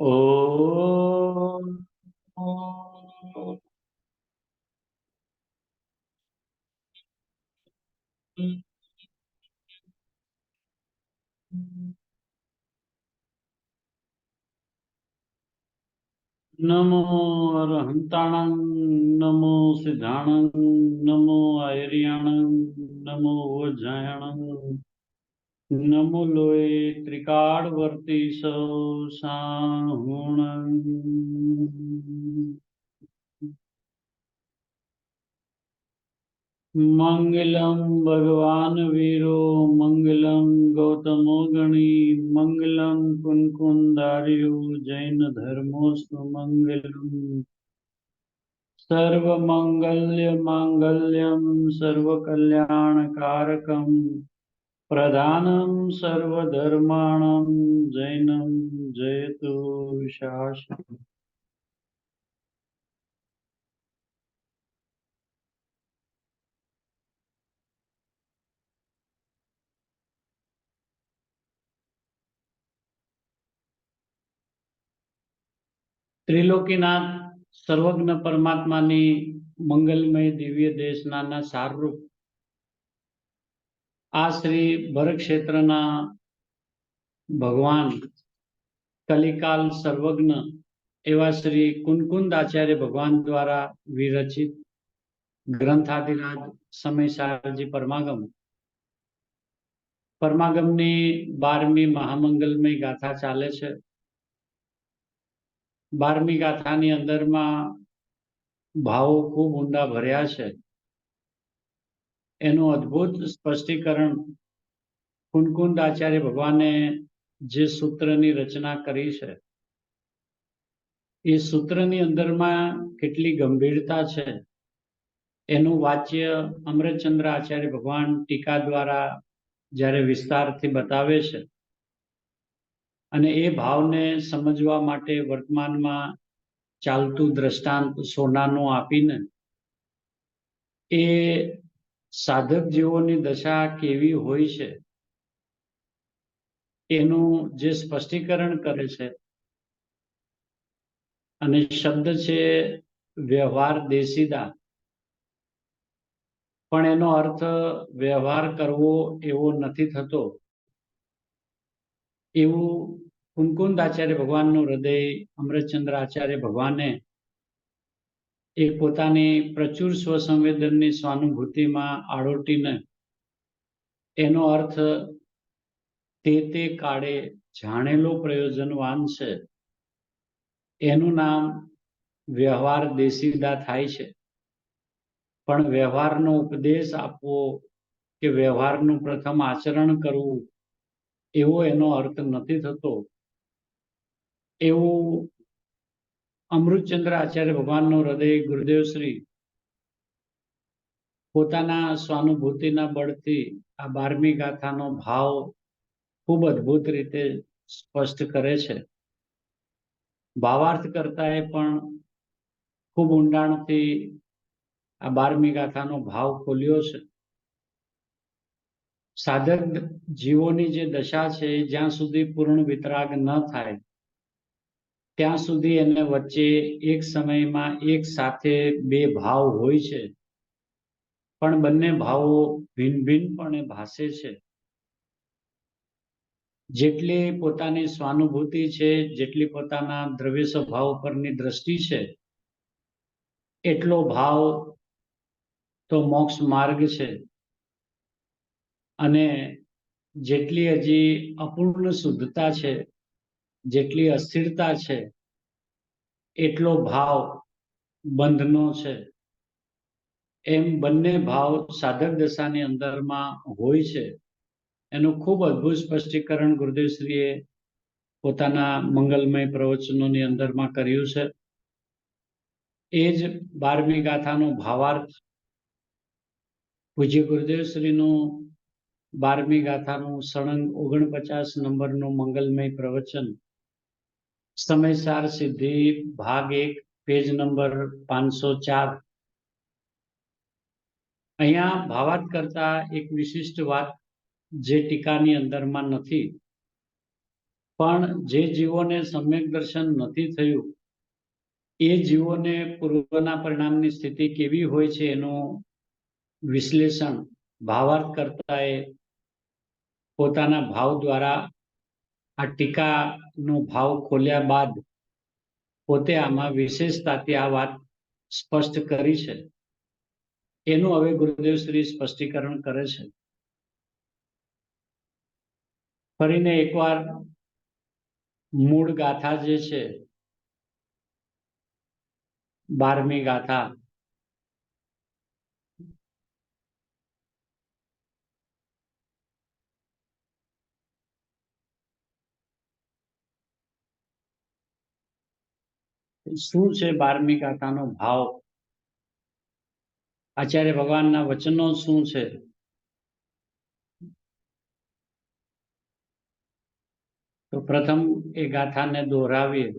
ઓમ નમો અરહંતાણં નમો સિદ્ધાણં નમો આયર્યાણં નમો વજ્રાયણં નમો લોય ત્રિકાળવર્તી સૌ સાહુણં મંગલમ ભગવાન વીરો મંગલમ ગૌતમો ગણી મંગલમ કુનકુંદાર્યો જૈન ધર્મોસ્તુ મંગલમ સર્વ મંગલ્ય માંગલ્યમ સર્વ કલ્યાણકારકમ પ્રધાનમ સર્વ ધર્માણમ જૈનમ જયતુ શાશ્વતમ. ત્રિલોકીનાથ સર્વજ્ઞ પરમાત્માની મંગલમય દિવ્ય દેશનાના સારરૂપ આ શ્રી ભરતક્ષેત્રના ભગવાન કલિકાલ સર્વજ્ઞ એવા શ્રી કુનકુંદ આચાર્ય ભગવાન દ્વારા વિરચિત ગ્રંથાધિરાજ સમયસારજી પરમાગમની 12મી મહામંગલમય ગાથા ચાલે છે. 12મી ગાથાની અંદરમાં ભાવો ખૂબ ઊંડા ભર્યા છે. એનું અદ્ભુત સ્પષ્ટીકરણ કુનકુંદ આચાર્ય ભગવાને જે સૂત્રની રચના કરી છે એ સૂત્રની અંદરમાં કેટલી ગંભીરતા છે એનું વાચ્ય અમૃતચંદ્ર આચાર્ય ભગવાન ટીકા દ્વારા જ્યારે વિસ્તારથી બતાવે છે અને એ ભાવને સમજવા માટે વર્તમાનમાં ચાલતું દ્રષ્ટાંત સોનાનું આપીને એ સાધક જીવોની દશા કેવી હોય છે એનું જે સ્પષ્ટીકરણ કરે છે અને શબ્દ છે વ્યવહાર દેશીદા, પણ એનો અર્થ વ્યવહાર કરવો એવો નથી થતો એવું કુનકુંદ આચાર્ય ભગવાનનું હૃદય અમૃતચંદ્ર આચાર્ય ભગવાને એ પોતાની પ્રચુર સ્વસંવેદનની સ્વાનુભૂતિમાં આળોટીને એનો અર્થ તે કાળે જાણેલો પ્રયોજનવાન છે એનું નામ વ્યવહાર દેશીદા થાય છે. પણ વ્યવહારનો ઉપદેશ આપવો કે વ્યવહારનું પ્રથમ આચરણ કરવું એવો એનો અર્થ નથી થતો એવું અમૃતચંદ્ર આચાર્ય ભગવાનનું હૃદય ગુરુદેવ શ્રી પોતાના સ્વાનુભૂતિના બળથી આ 12મી ગાથાનો ભાવ ખૂબ અદ્ભુત રીતે સ્પષ્ટ કરે છે. ભાવાર્થ કરતા એ પણ ખૂબ ઊંડાણથી આ 12મી ગાથાનો ભાવ ખોલ્યો છે. સાધક જીવોની જે દશા છે જ્યાં સુધી પૂર્ણ વિતરાગ ન થાય ત્યાં સુધી એને વચ્ચે એક સમયમાં એક સાથે બે ભાવ હોય છે, પણ બંને ભાવો ભિન્ન ભિન્નપણે ભાસે છે. જેટલી પોતાની સ્વાનુભૂતિ છે, જેટલી પોતાના દ્રવ્ય સ્વભાવ પરની દ્રષ્ટિ છે, એટલો ભાવ તો મોક્ષ માર્ગ છે અને જેટલી હજી અપૂર્ણ શુદ્ધતા છે, જેટલી અસ્થિરતા છે, એટલો ભાવ બંધનો છે. એમ બંને ભાવ સાધક દશાની અંદરમાં હોય છે. એનું ખૂબ અદ્ભુત સ્પષ્ટીકરણ ગુરુદેવશ્રીએ પોતાના મંગલમય પ્રવચનોની અંદરમાં કર્યું છે. એ જ 12મી ગાથાનો ભાવાર્થ પૂજ્ય ગુરુદેવશ્રીનું 12મી ગાથાનું સળંગ 49 નંબરનું મંગલમય પ્રવચન સમયસાર સિદ્ધિ ભાગ 1 પેજ નંબર 504. અહીંયા ભાવાર્થ કરતા એક વિશિષ્ટ વાત જે ટીકાની અંદરમાં નથી, પણ જે જીવોને સમ્યક દર્શન નથી થયું એ જીવોને પૂર્વના પરિણામની સ્થિતિ કેવી હોય છે એનું વિશ્લેષણ ભાવાર્થ કરતાએ પોતાના ભાવ દ્વારા આ ટીકાનો ભાવ ખોલ્યા બાદ પોતે આમાં વિશેષતાથી આ વાત સ્પષ્ટ કરી છે. એનું હવે ગુરુદેવ શ્રી સ્પષ્ટીકરણ કરે છે. ફરીને એકવાર મૂળ ગાથા જે છે 12મી ગાથા શું છે 12મી ગાથાનો ભાવ, આચાર્ય ભગવાનના વચનો શું છે? તો પ્રથમ એ ગાથાને દોહરાવીએ.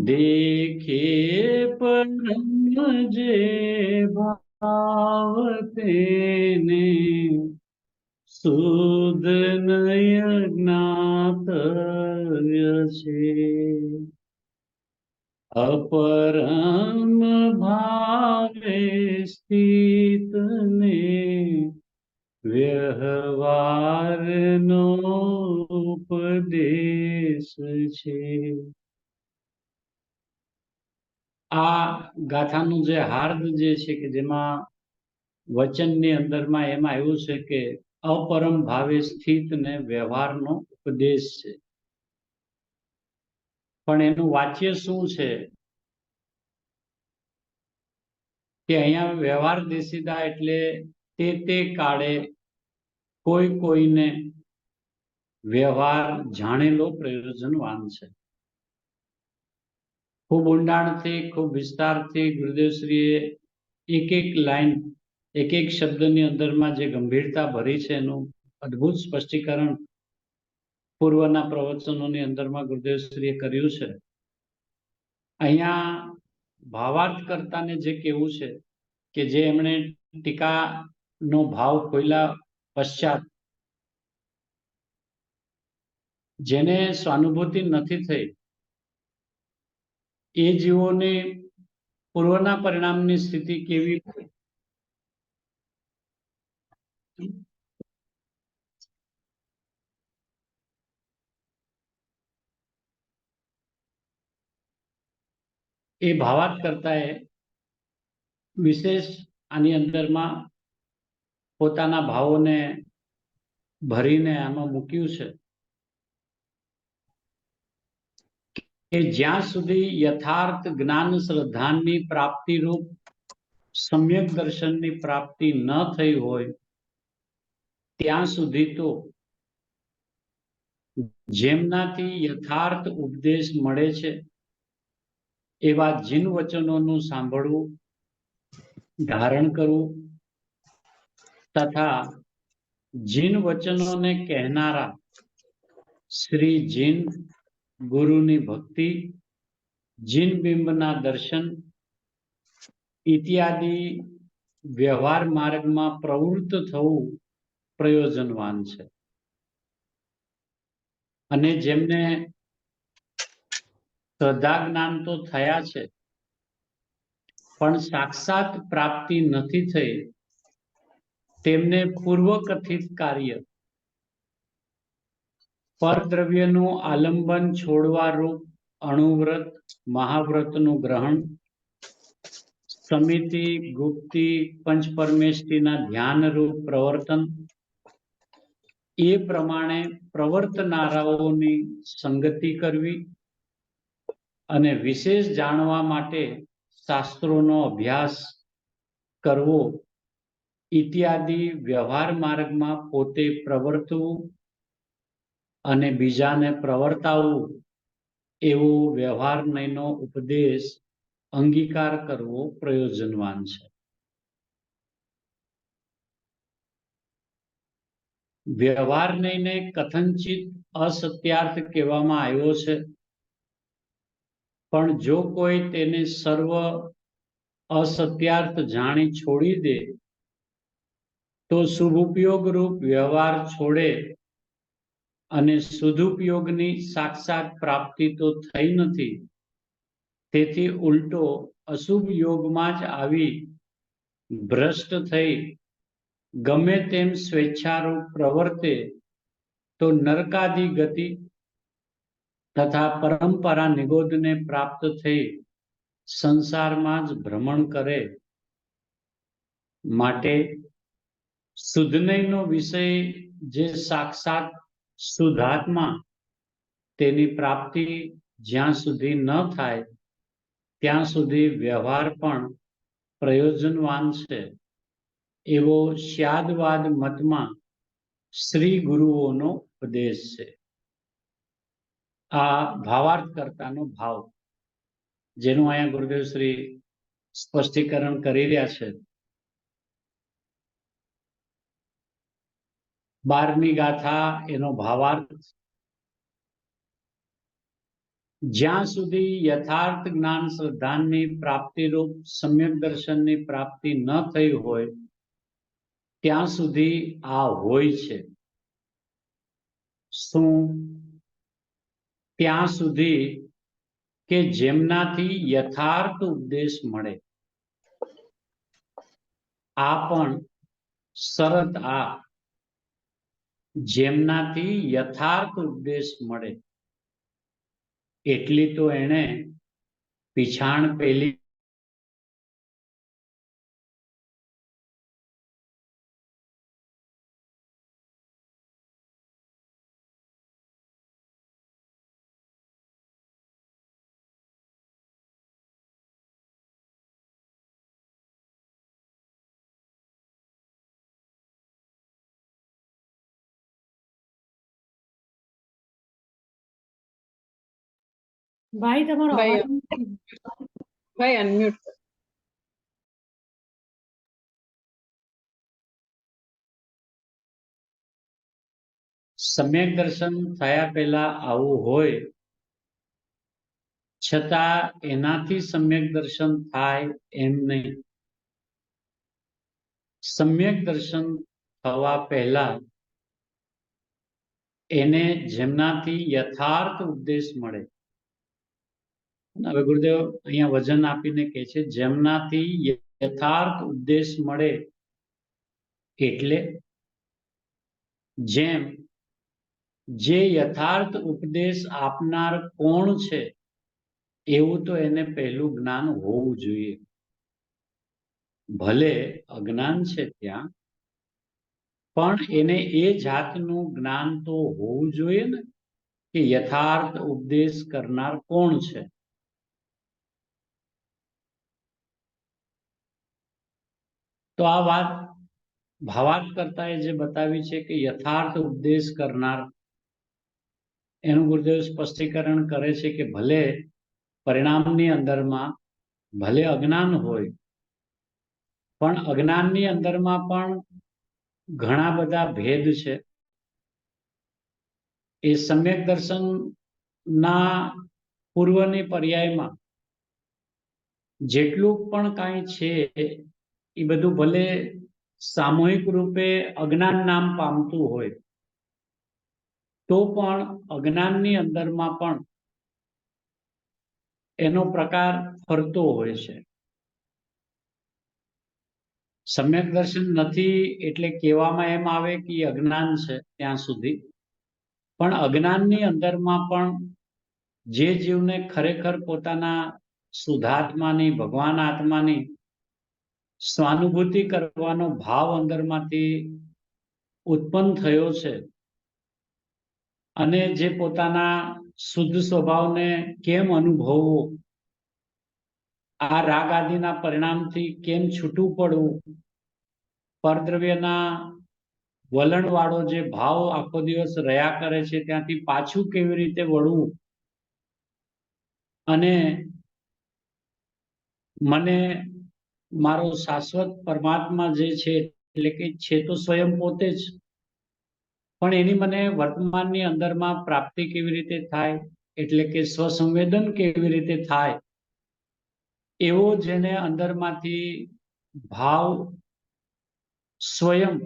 देखे परम जे भाव तेने सुध नय ज्ञातव्य छे अपरम भावे स्थित ने व्यवहारनो उपदेश छे. આ ગાથાનું જે હાર્દ જે છે કે જેમાં વચનની અંદરમાં એમાં એવું છે કે અપરમ ભાવે સ્થિત ને વ્યવહારનો ઉપદેશ છે. પણ એનું વાચ્ય શું છે કે અહીંયા વ્યવહાર દેશિદા એટલે તે કાળે કોઈ કોઈને વ્યવહાર જાણેલો પ્રયોજનવાન છે. ખૂબ ઊંડાણથી ખૂબ વિસ્તારથી ગુરુદેવશ્રીએ એક એક લાઈન એક એક શબ્દની અંદરમાં જે ગંભીરતા ભરી છે એનું અદ્ભુત સ્પષ્ટીકરણ પૂર્વના પ્રવચનોની અંદરમાં ગુરુદેવશ્રીએ કર્યું છે. અહીંયા ભાવાર્થ કરતાને જે કેવું છે કે જે એમણે ટીકાનો ભાવ ખોલ્યા પશ્ચાત જેને સ્વાનુભૂતિ નથી થઈ એ જીવોને પૂર્વના પરિણામની સ્થિતિ કેવી એ ભાવાર્થ કરતા એ વિશેષ આની અંદરમાં પોતાના ભાવોને ભરીને આમાં મૂક્યું છે કે જ્યાં સુધી યથાર્થ જ્ઞાન શ્રદ્ધાની પ્રાપ્તિ રૂપ સમ્યક દર્શનની પ્રાપ્તિ ન થઈ હોય ત્યાં સુધી તો જેમનાથી યથાર્થ ઉપદેશ મળે છે એવા જીન વચનોનું સાંભળવું, ધારણ કરવું તથા જીન વચનોને કહેનારા શ્રી જીન ગુરુની ભક્તિ, જીન બિંબના દર્શન ઇત્યાદિ વ્યવહાર માર્ગમાં પ્રવૃત્ત થવું પ્રયોજનવાન છે. અને જેમને શ્રદ્ધા જ્ઞાન તો થયા છે પણ સાક્ષાત પ્રાપ્તિ નથી થઈ તેમને પૂર્વ કથિત કાર્ય પરદ્રવ્યનું આલંબન છોડવા રૂપ અણુવ્રત મહાવ્રતનું ગ્રહણ, સમિતિ ગુપ્તિ પંચપરમેષ્ઠીના ધ્યાન રૂપ પ્રવર્તન એ પ્રમાણે પ્રવર્તનારાઓની સંગતિ કરવી અને વિશેષ જાણવા માટે શાસ્ત્રોનો અભ્યાસ કરવો ઇત્યાદि વ્યવહાર માર્ગમાં પોતે પ્રવર્તવું અને બીજાને પ્રવર્તાવવું એવો વ્યવહાર નયનો ઉપદેશ અંગીકાર કરવો પ્રયોજનવાન છે. વ્યવહાર નયને કથનચિત અસત્યાર્થ કહેવામાં આવ્યો છે, પણ જો કોઈ તેને સર્વ અસત્યાર્થ જાણી છોડી દે તો શુભુપયોગ રૂપ વ્યવહાર છોડે અને સદુપયોગની સાક્ષાત પ્રાપ્તિ તો થઈ નથી. તેથી ઉલટો અશુભ યોગમાં જ આવી ભ્રષ્ટ થઈ ગમે તેમ સ્વેચ્છારૂપ પ્રવર્તે તો નરકાદિ ગતિ તથા પરંપરા નિગોદને પ્રાપ્ત થઈ સંસારમાં જ ભ્રમણ કરે. માટે શુદ્ધનયનો વિષય જે સાક્ષાત શુદ્ધાત્મા તેની પ્રાપ્તિ જ્યાં સુધી ન થાય ત્યાં સુધી વ્યવહાર પણ પ્રયોજનવાન છે એવો સ્યાદવાદ મતમાં શ્રી ગુરુઓનો ઉપદેશ છે. આ ભાવાર્થ કરતાનો ભાવ જેનું અહીંયા ગુરુદેવ શ્રી સ્પષ્ટીકરણ કરી રહ્યા છે. 12મી ગાથા એનો ભાવાર્થ જ્યાં સુધી યથાર્થ જ્ઞાન શ્રદ્ધાની પ્રાપ્તિરૂપ સમ્યક દર્શનની પ્રાપ્તિ ન થઈ હોય ત્યાં સુધી આ હોય છે. શું? ત્યાં સુધી કે જેમનાથી યથાર્થ ઉપદેશ મળે. આ પણ શરત આ જેમનાથી યથાર્થ ઉપદેશ મળે એટલી તો એને પીછાણ પેલી ભાઈ તમારો ભાઈ અવાજ ભાઈ અનમ્યુટ કરો. સમ્યક દર્શન થયા પહેલા આવું હોય છતાં એનાથી સમ્યક દર્શન થાય એમ નહીં. સમ્યક દર્શન થવા પહેલા એને જેમનાથી યથાર્થ ઉપદેશ મળે. હવે ગુરુદેવ અહીંયા વજન આપીને કહે છે જેમનાથી યથાર્થ ઉપદેશ મળે એટલે જેમ જે યથાર્થ ઉપદેશ આપનાર કોણ છે એવું તો એને પહેલું જ્ઞાન હોવું જોઈએ. ભલે અજ્ઞાન છે ત્યાં પણ એને એ જાતનું જ્ઞાન તો હોવું જોઈએ ને કે યથાર્થ ઉપદેશ કરનાર કોણ છે. તો આ વાત ભાવાર્થ કરતા જે બતાવી છે કે યથાર્થ ઉપદેશ કરનાર એનું ગુરુદેવ સ્પષ્ટીકરણ કરે છે કે ભલે પરિણામની અંદરમાં ભલે અજ્ઞાન હોય પણ અજ્ઞાનની અંદરમાં પણ ઘણા બધા ભેદ છે. એ સમ્યક દર્શનના પૂર્વની પર્યાયમાં જેટલું પણ કાંઈ છે એ બધું ભલે સામૂહિક રૂપે અજ્ઞાન નામ પામતું હોય તો પણ અજ્ઞાનની અંદરમાં પણ એનો પ્રકાર ફરતો હોય છે. સમ્યક દર્શન નથી એટલે કહેવામાં એમ આવે કે અજ્ઞાન છે ત્યાં સુધી, પણ અજ્ઞાનની અંદરમાં પણ જે જીવને ખરેખર પોતાના શુદ્ધાત્માની ભગવાન આત્માની સ્વાનુભૂતિ કરવાનો ભાવ અંદરમાંથી ઉત્પન્ન થયો છે અને જે પોતાના શુદ્ધ સ્વભાવને કેમ અનુભવવો આ રાગ આદિના પરિણામથી કેમ છૂટું પડવું, પરદ્રવ્યના વલણવાળો જે ભાવ આખો દિવસ રહ્યા કરે છે ત્યાંથી પાછું કેવી રીતે વળવું, અને મને મારો શાશ્વત પરમાત્મા જે છે એટલે કે છે તો સ્વયં પોતે જ, પણ એની મને વર્તમાનની અંદરમાં પ્રાપ્તિ કેવી રીતે થાય, એટલે કે સ્વસંવેદન કેવી રીતે થાય, એવો જેને અંદરમાંથી ભાવ સ્વયં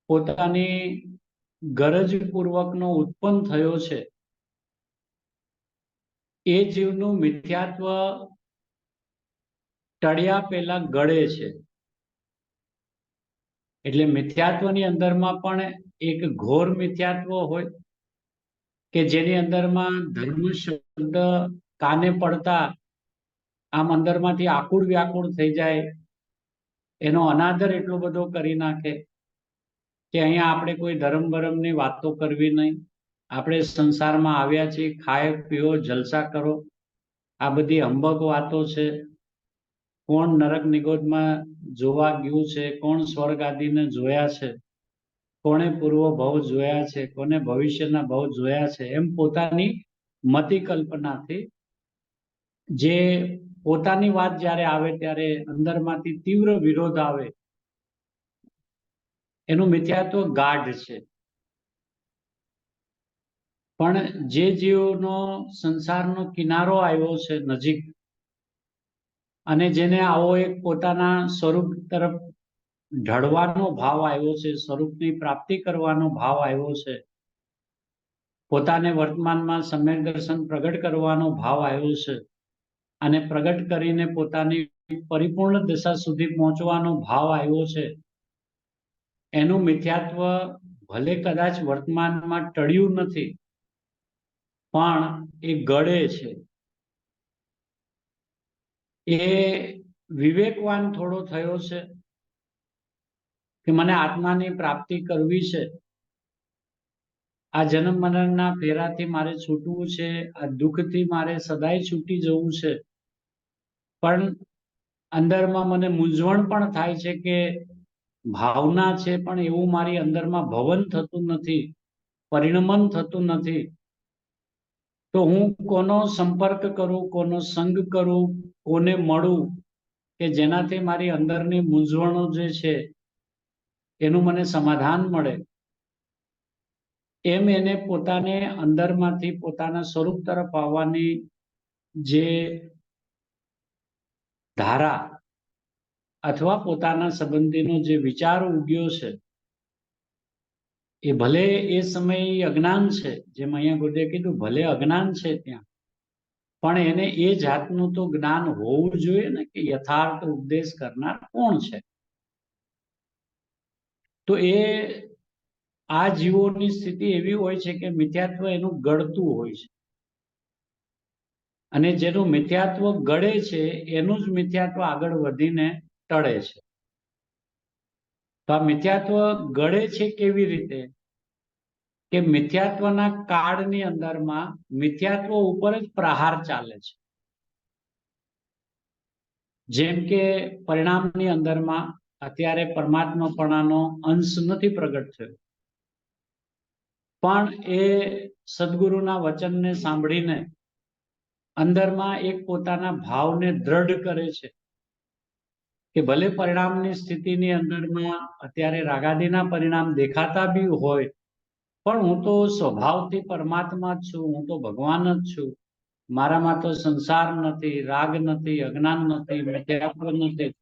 પોતાની ગરજ પૂર્વકનો ઉત્પન્ન થયો છે, એ જીવનું મિથ્યાત્વ ટળ્યા પહેલા ગળે છે. એટલે મિથ્યાત્વની અંદરમાં પણ એક ઘોર મિથ્યાત્વ હોય કે જેની અંદરમાં ધર્મ શબ્દ કાને પડતા આમ અંદરમાંથી આકુળ વ્યાકુળ થઈ જાય, એનો અનાદર એટલો બધો કરી નાખે કે અહીંયા આપણે કોઈ ધર્મ બરમની વાતો કરવી નહીં, આપણે સંસારમાં આવ્યા છીએ ખાય પીઓ જલસા કરો, આ બધી હંબક વાતો છે. કોણ નરક નિગોદમાં જોવા ગયું છે, કોણ સ્વર્ગ આદિને જોયા છે, કોણે પૂર્વ ભવ જોયા છે, કોને ભવિષ્યના ભવ જોયા છે, એમ પોતાની મતિ કલ્પનાથી જે પોતાની વાત જ્યારે આવે ત્યારે અંદરમાંથી તીવ્ર વિરોધ આવે, એનું મિથ્યાત્વ ગાઢ છે. પણ જે જીવનો સંસારનો કિનારો આવ્યો છે નજીક, અને જેને આવો એક પોતાના સ્વરૂપ તરફ ઢળવાનો ભાવ આવ્યો છે, સ્વરૂપની પ્રાપ્તિ કરવાનો ભાવ આવ્યો છે, પોતાને વર્તમાનમાં સમ્યક દર્શન પ્રગટ કરવાનો ભાવ આવ્યો છે, અને પ્રગટ કરીને પોતાની પરિપૂર્ણ દશા સુધી પહોંચવાનો ભાવ આવ્યો છે, એનું મિથ્યાત્વ ભલે કદાચ વર્તમાનમાં ટળ્યું નથી પણ એ ગળે છે. એ વિવેકવાન થોડો થયો છે કે મને આત્માની પ્રાપ્તિ કરવી છે, આ જન્મ મરણના ફેરાથી મારે છૂટવું છે, આ દુઃખથી મારે સદાય છૂટી જવું છે, પણ અંદરમાં મને મૂંઝવણ પણ થાય છે કે ભાવના છે પણ એવું મારી અંદરમાં ભવન થતું નથી, પરિણમન થતું નથી, તો હું કોનો સંપર્ક કરું, કોનો સંગ કરું, કોને મળું કે જેનાથી મારી અંદરની મૂંઝવણો જે છે એનું મને સમાધાન મળે. એમ એને પોતાને અંદરમાંથી પોતાના સ્વરૂપ તરફ આવવાની જે ધારા અથવા પોતાના સંબંધીનો જે વિચાર ઉગ્યો છે, એ ભલે એ સમયે અજ્ઞાન છે, જેમ અહીંયા ગુરુદેવે કીધું ભલે અજ્ઞાન છે ત્યાં, પણ એને એ જાતનું તો જ્ઞાન હોવું જોઈએ ને કે યથાર્થ ઉપદેશ કરનાર કોણ છે. તો એ આ જીવોની સ્થિતિ એવી હોય છે કે મિથ્યાત્વ એનું ગળતું હોય છે, અને જેનું મિથ્યાત્વ ગળે છે એનું જ મિથ્યાત્વ આગળ વધીને ટળે છે. તો આ મિથ્યાત્વ ગળે છે કેવી રીતે કે મિથ્યાત્વના કાળની અંદરમાં મિથ્યાત્વ ઉપર જ પ્રહાર ચાલે છે. જેમ કે પરિણામની અંદરમાં અત્યારે પરમાત્માપણાનો અંશ નથી પ્રગટ થયો, પણ એ સદગુરુના વચનને સાંભળીને અંદરમાં એક પોતાના ભાવને દ્રઢ કરે છે કે ભલે પરિણામની સ્થિતિની અંદરમાં અત્યારે રાગાદીના પરિણામ દેખાતા બી હોય, પણ હું તો સ્વભાવથી પરમાત્મા જ છું, હું તો ભગવાન જ છું, મારામાં તો સંસાર નથી, રાગ નથી, અજ્ઞાન નથી, મિથ્યાત્વ નથી.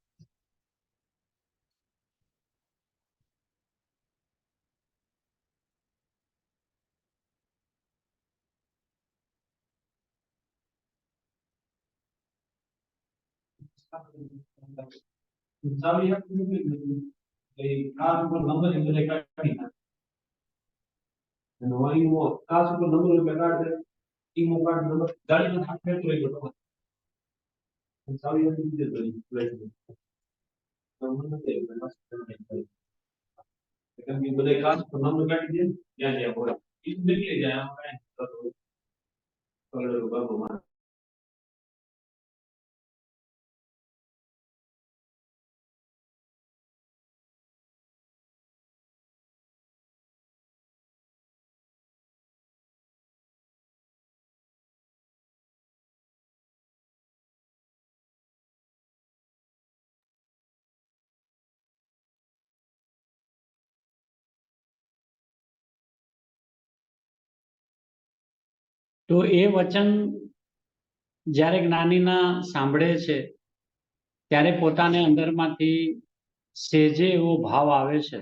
તો એ વચન જ્યારે જ્ઞાનીના સાંભળે છે ત્યારે પોતાને અંદરમાંથી સેજે એવો ભાવ આવે છે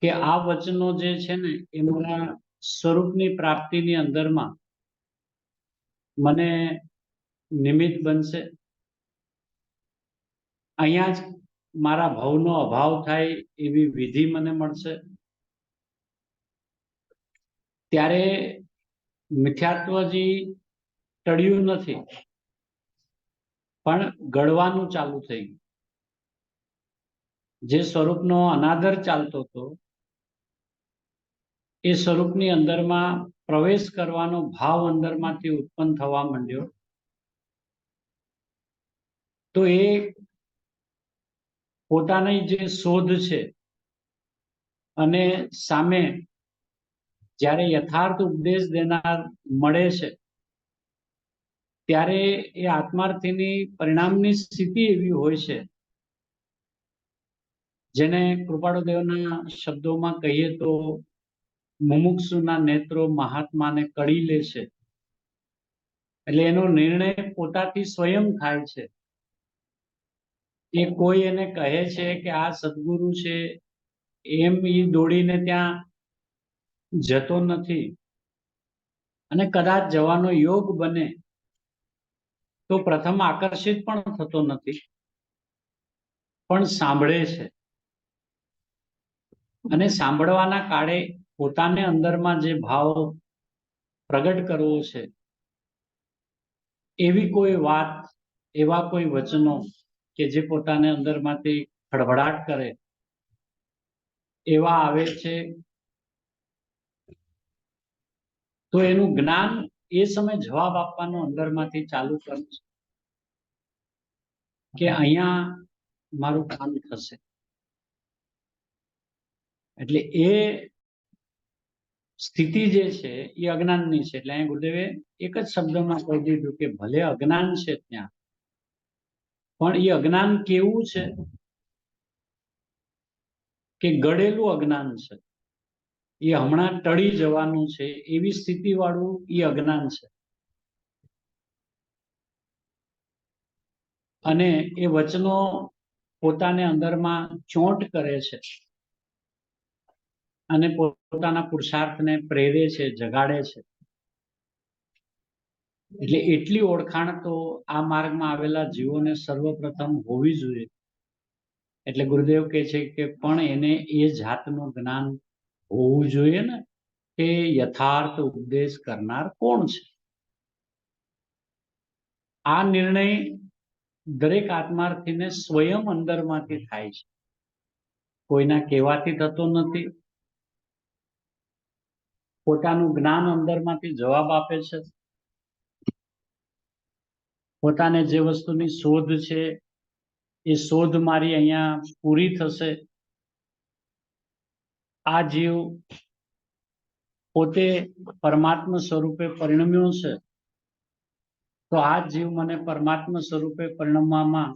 કે આ વચનો જે છે ને એ મારા સ્વરૂપની પ્રાપ્તિની અંદરમાં મને નિમિત્ત બનશે. અહીંયા જ મારા ભવનો અભાવ થાય એવી વિધિ મને મળશે. ત્યારે મિથ્યાત્વજી ટળ્યું નથી, પણ ગળવાનું ચાલુ થઈ ગયું. જે સ્વરૂપનો અનાદર ચાલતો હતો એ સ્વરૂપની અંદરમાં પ્રવેશ કરવાનો ભાવ અંદરમાંથી ઉત્પન્ન થવા માંડ્યો. તો એ પોતાની જે શોધ છે અને સામે જ્યારે યથાર્થ ઉપદેશ દેનાર મળે છે ત્યારે એ આત્માર્થીની પરિણામની સ્થિતિ એવી હોય છે જેને કૃપાળુદેવના શબ્દોમાં કહીએ તો મુમુક્ષુના નેત્રો મહાત્માને કળી લે છે. એટલે એનો નિર્ણય પોતાથી સ્વયં થાય છે. એ કોઈ એને કહે છે કે આ સદગુરુ છે એમ એ દોડીને ત્યાં જતો નથી, અને કદાચ જવાનો યોગ બને તો પ્રથમ આકર્ષિત પણ થતો નથી, પણ સાંભળે છે. અને સાંભળવાના કાળે પોતાને અંદરમાં જે ભાવ પ્રગટ કરવો છે એવી કોઈ વાત, એવા કોઈ વચનો કે જે પોતાને અંદરમાંથી ખળભળાટ કરે એવા આવે છે. તો એનું જ્ઞાન એ સમય જવાબ આપવાનો અંદરમાંથી ચાલુ કરે છે કે અહીંયા મારું કામ થશે. એટલે એ સ્થિતિ જે છે એ અજ્ઞાનની છે. એટલે અહીંયા ગુરુદેવે એક જ શબ્દમાં કહી દીધું કે ભલે અજ્ઞાન છે ત્યાં, પણ એ અજ્ઞાન કેવું છે કે ગળેલું અજ્ઞાન છે. એ હમણાં ટળી જવાનું છે એવી સ્થિતિ વાળું એ અજ્ઞાન છે. અને એ વચનો પોતાને અંદરમાં ચોંટ કરે છે અને પોતાના પુરુષાર્થને પ્રેરે છે, જગાડે છે. એટલે એટલી ઓળખાણ તો આ માર્ગમાં આવેલા જીવોને સર્વપ્રથમ હોવી જોઈએ. એટલે ગુરુદેવ કહે છે કે પણ એને એ જાતનું જ્ઞાન હોવું જોઈએ ને કે યથાર્થ ઉપદેશ કરનાર કોણ છે. આ નિર્ણય દરેક આત્માર્થીને સ્વયં અંદરમાંથી થાય છે, કોઈના કહેવાથી થતો નથી. પોતાનું જ્ઞાન અંદરમાંથી જવાબ આપે છે. પોતાને જે વસ્તુની શોધ છે એ શોધ મારી અહીંયા પૂરી થશે. આ જીવ પોતે પરમાત્મા સ્વરૂપે પરિણમ્યો છે, તો આ જીવ મને પરમાત્મા સ્વરૂપે પરિણમવામાં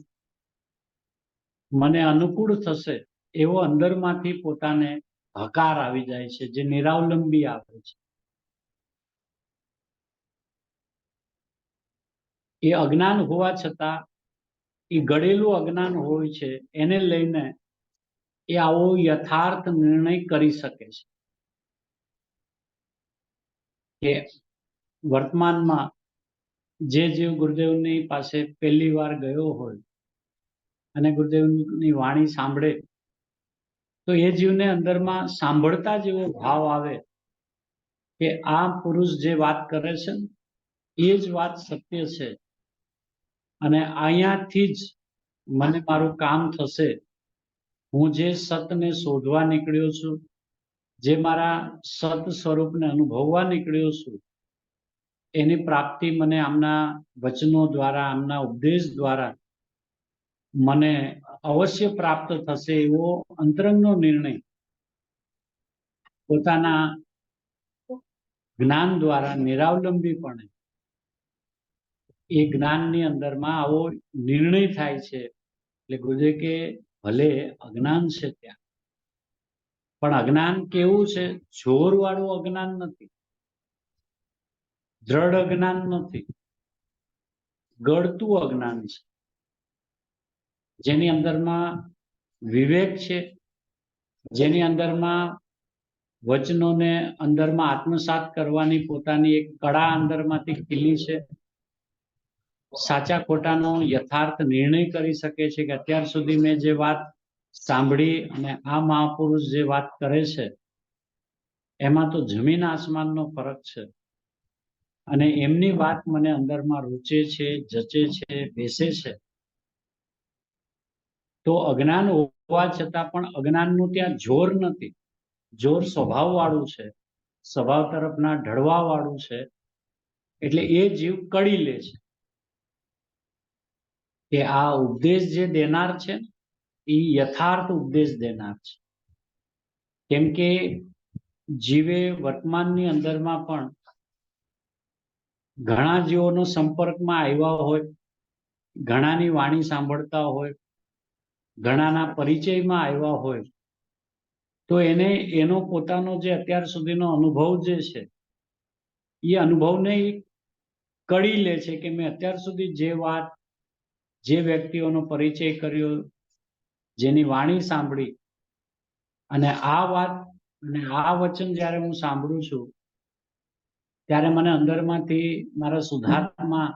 મને અનુકૂળ થશે એવો અંદરમાંથી પોતાને હકાર આવી જાય છે, જે નિરાવલંબી આવે છે. એ અજ્ઞાન હોવા છતાં એ ગળેલું અજ્ઞાન હોય છે, એને લઈને એ આવો યથાર્થ નિર્ણય કરી શકે છે કે વર્તમાનમાં જે જીવ ગુરુદેવની પાસે પહેલી વાર ગયો હોય અને ગુરુદેવની વાણી સાંભળે તો એ જીવને અંદરમાં સાંભળતા જ એવો ભાવ આવે કે આ પુરુષ જે વાત કરે છે એ જ વાત સત્ય છે, અને અહીંયાથી જ મને મારું કામ થશે. હું જે સતને શોધવા નીકળ્યો છું, જે મારા સત સ્વરૂપને અનુભવવા નીકળ્યો છું, એની પ્રાપ્તિ મને આમના વચનો દ્વારા, આમના ઉપદેશ દ્વારા મને અવશ્ય પ્રાપ્ત થશે એવો અંતરંગનો નિર્ણય પોતાના જ્ઞાન દ્વારા નિરાવલંબીપણે એ જ્ઞાનની અંદરમાં આવો નિર્ણય થાય છે. એટલે ગુરુદેવ કે ભલે અજ્ઞાન છે ત્યાં, પણ અજ્ઞાન કેવું છે? જોર વાળું અજ્ઞાન નથી. દ્રઢ અજ્ઞાન નથી, ગળતું અજ્ઞાન છે, જેની અંદરમાં વિવેક છે, જેની અંદરમાં વચનોને અંદરમાં આત્મસાત કરવાની પોતાની એક કળા અંદરમાંથી ખીલી છે, સાચા ખોટાનો યથાર્થ નિર્ણય કરી શકે છે કે અત્યાર સુધી મેં જે વાત સાંભળી અને આ મહાપુરુષ જે વાત કરે છે એમાં તો જમીન આસમાનનો ફરક છે, અને એમની વાત મને અંદરમાં રૂચે છે, જચે છે, બેસે છે. તો અજ્ઞાન હોવા છતાં પણ અજ્ઞાનનું ત્યાં જોર નથી, જોર સ્વભાવ વાળું છે, સ્વભાવ તરફના ઢળવા વાળું છે, એટલે એ જીવ કળી લે છે કે આ ઉપદેશ જે દેનાર છે એ યથાર્થ ઉપદેશ દેનાર છે. કેમ કે જીવે વર્તમાનની અંદરમાં પણ ઘણા જીવોનો સંપર્કમાં આવ્યા હોય, ઘણાની વાણી સાંભળતા હોય, ઘણાના પરિચયમાં આવ્યા હોય, તો એને એનો પોતાનો જે અત્યાર સુધીનો અનુભવ જે છે એ અનુભવને કળી લે છે કે મેં અત્યાર સુધી જે વાત, જે વ્યક્તિઓનો પરિચય કર્યો, જેની વાણી સાંભળી, અને આ વાત અને આ વચન જ્યારે હું સાંભળું છું ત્યારે મને અંદરમાંથી મારા સુધારમાં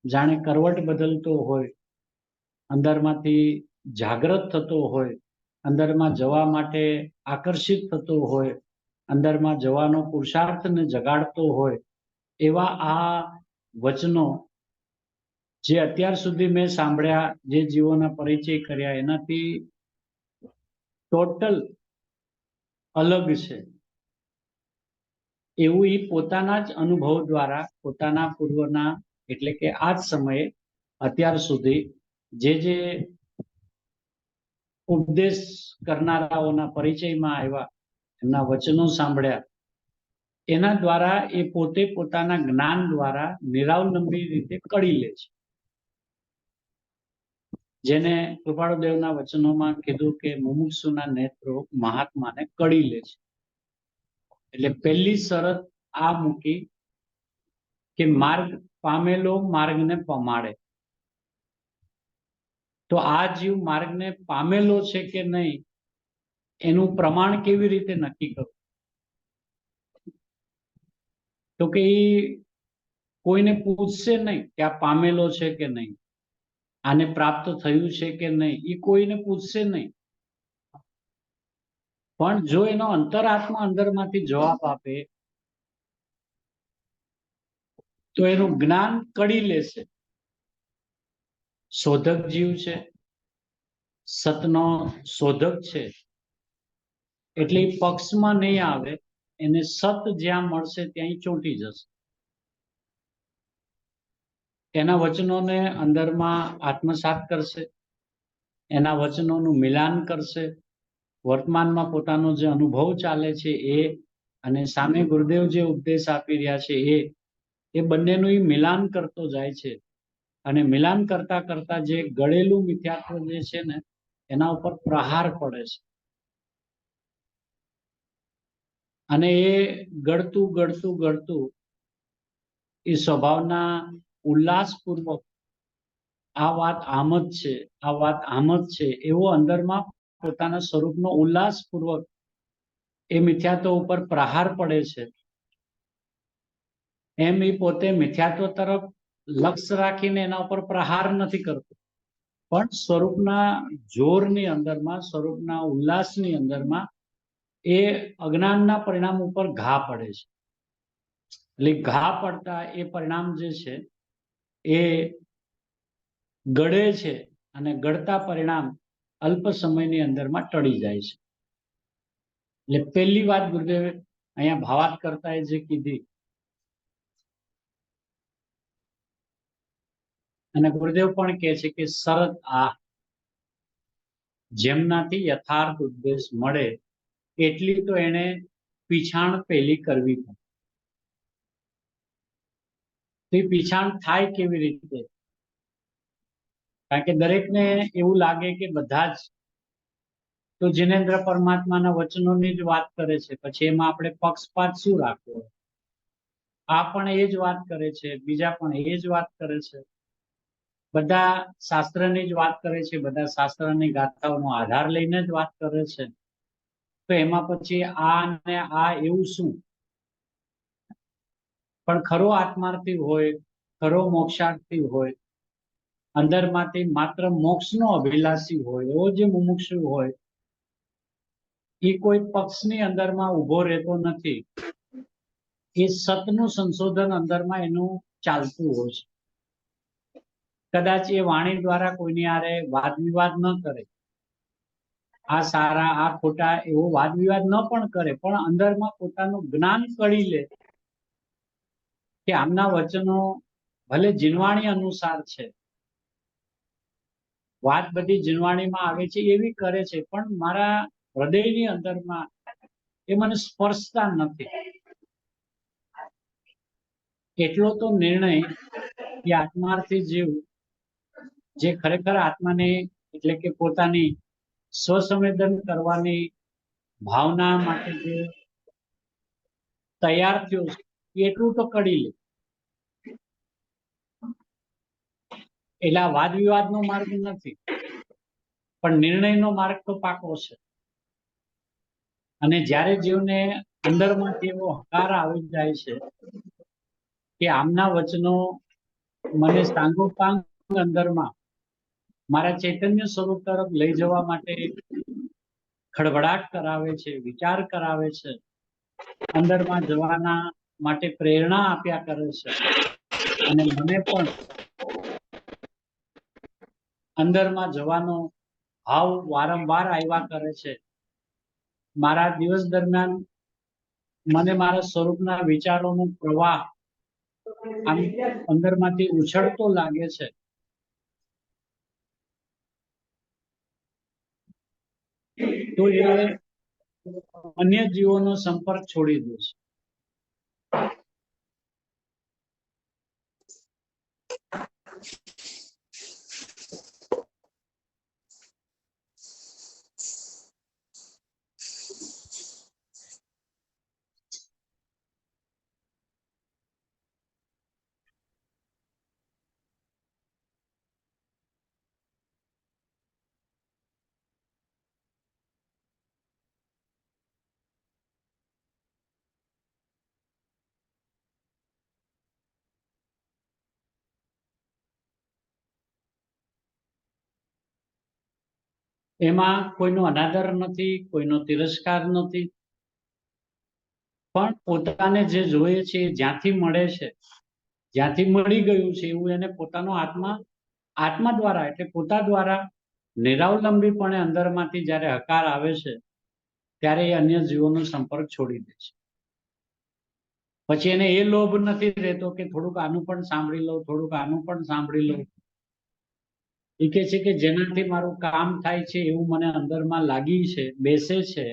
જાણે કરવટ બદલતો હોય, અંદરમાંથી જાગૃત થતો હોય, અંદરમાં જવા માટે આકર્ષિત થતો હોય, અંદરમાં જવાનો પુરુષાર્થને જગાડતો હોય, એવા આ વચનો જે અત્યાર સુધી મેં સાંભળ્યા, જે જીવોના પરિચય કર્યા, એનાથી ટોટલ અલગ છે એવું એ પોતાના જ અનુભવ દ્વારા, પોતાના પૂર્વના એટલે કે આ જ સમયે અત્યાર સુધી જે ઉપદેશ કરનારાઓના પરિચયમાં આવ્યા, એમના વચનો સાંભળ્યા, એના દ્વારા એ પોતે પોતાના જ્ઞાન દ્વારા નિરાવલંબી રીતે કળી લે છે. જેને કૃપાળુદેવના વચનોમાં કીધું કે મુમુક્ષુના નેત્રો મહાત્માને કળી લે છે. એટલે પહેલી શરત આ મૂકી કે માર્ગ પામેલો માર્ગને પમાડે. તો આ જીવ માર્ગને પામેલો છે કે નહીં એનું પ્રમાણ કેવી રીતે નક્કી કરવું? તો કે એ કોઈને પૂછશે નહીં કે આ પામેલો છે કે નહીં, આને પ્રાપ્ત થયું છે કે નહીં, એ કોઈને પૂછશે નહીં. પણ જો એનો અંતરાત્મા અંદરમાંથી જવાબ આપે તો એનું જ્ઞાન કળી લેશે. શોધક જીવ છે, સતનો શોધક છે, એટલે પક્ષમાં નહીં આવે, એને સત જ્યાં મળશે ત્યાં ચોંટી જશે. એના વચનોને અંદરમાં આત્મસાત કરશે, એના વચનોનું મિલાન કરશે, વર્તમાનમાં પોતાનો જે અનુભવ ચાલે છે એ, અને સામે ગુરુદેવ જે ઉપદેશ આપી રહ્યા છે એ બંનેનું મિલાન કરતો જાય છે, અને મિલાન કરતા કરતા જે ગળેલું મિથ્યાત્વ જે છે ને એના ઉપર પ્રહાર પડે છે, અને એ ગળતું ગળતું ગળતું એ સ્વભાવના ઉલ્લાસપૂર્વક આ વાત આમ જ છે, આ વાત આમ જ છે એવો અંદરમાં પોતાના સ્વરૂપનો ઉલ્લાસપૂર્વક એ મિથ્યાત્વ ઉપર પ્રહાર પડે છે. એમ એ પોતે મિથ્યાત્વ તરફ લક્ષ્ય રાખીને એના ઉપર પ્રહાર નથી કરતો, પણ સ્વરૂપના જોરની અંદરમાં, સ્વરૂપના ઉલ્લાસની અંદરમાં એ અજ્ઞાનના પરિણામ ઉપર ઘા પડે છે. એટલે ઘા પડતા એ પરિણામ જે છે એ ગળે છે, અને ગળતા પરિણામ અલ્પ સમયની અંદરમાં ટળી જાય છે. એટલે પહેલી વાત ગુરુદેવે અહીંયા ભાવાર્થ કરતા જે કીધી, અને ગુરુદેવ પણ કહે છે કે શરત આ જેમનાથી યથાર્થ ઉપદેશ મળે એટલી તો એને પીછાણ પહેલી કરવી પડે. તો એ પીછાણ થાય કેવી રીતે? કારણ કે દરેકને એવું લાગે કે બધા જ તો જિનેન્દ્ર પરમાત્માના વચનોની જ વાત કરે છે, પછી એમાં આપણે પક્ષપાત શું રાખવો? આ પણ એ જ વાત કરે છે, બીજા પણ એ જ વાત કરે છે, બધા શાસ્ત્રની જ વાત કરે છે, બધા શાસ્ત્રની ગાથાઓનો આધાર લઈને જ વાત કરે છે. તો એમાં પછી આ ને આ એવું શું? પણ ખરો આત્માર્થી હોય, ખરો મોક્ષાર્થી હોય, અંદરમાંથી માત્ર મોક્ષનો અભિલાષી હોય, એવો જે મુમુક્ષુ હોય, એ કોઈ પક્ષની અંદરમાં ઉભો રહેતો નથી. એ સતનું સંશોધન અંદરમાં એનું ચાલતું હોય છે. કદાચ એ વાણી દ્વારા કોઈની હારે વાદ વિવાદ ન કરે, આ સારા આ ખોટા એવો વાદ વિવાદ ન પણ કરે, પણ અંદરમાં પોતાનું જ્ઞાન કળી લે કે આમના વચનો ભલે જીનવાણી અનુસાર છે, વાત બધી જીનવાણીમાં આવે છે એવી કરે છે, પણ મારા હૃદયની અંદરમાં એ મને સ્પર્શતા નથી. એટલો તો નિર્ણય કે આત્માર્થી જીવ જે ખરેખર આત્માને એટલે કે પોતાની સ્વસંવેદન કરવાની ભાવના માટે જે તૈયાર થયો છે, એટલું તો કરી લે. એટલે આ વાદ વિવાદનો માર્ગ નથી, પણ નિર્ણયનો માર્ગ તો પાકો છે. અને જ્યારે જીવને અંદરમાંથી એવો હકાર આવી જાય છે કે આમના વચનો મને સાંગોપાંગ અંદરમાં મારા ચૈતન્ય સ્વરૂપ તરફ લઈ જવા માટે ખળભળાટ કરાવે છે, વિચાર કરાવે છે, અંદરમાં જવાના માટે પ્રેરણા આપ્યા કરે છે, અને મને પણ અંદરમાં જવાનો ભાવ વારંવાર આવ્યા કરે છે. મારા દિવસ દરમિયાન મને મારા સ્વરૂપના વિચારોનો પ્રવાહ આમ અંદરમાંથી ઉછળતો લાગે છે. તો એ અન્ય જીવોનો સંપર્ક છોડી દે છે. એમાં કોઈનો અનાદર નથી, કોઈનો તિરસ્કાર નથી, પણ પોતાને જે જોઈએ છે એ જ્યાંથી મળે છે, જ્યાંથી મળી ગયું છે એવું એને પોતાનો આત્મા દ્વારા એટલે પોતા દ્વારા નિરાવલંબીપણે અંદરમાંથી જ્યારે હકાર આવે છે, ત્યારે એ અન્ય જીવોનો સંપર્ક છોડી દે છે. પછી એને એ લોભ નથી રહેતો કે થોડુંક આનું પણ સાંભળી લઉં, થોડુંક આનું પણ સાંભળી લઉં. એ કહે છે કે જેનાથી મારું કામ થાય છે એવું મને અંદરમાં લાગી છે, બેસે છે,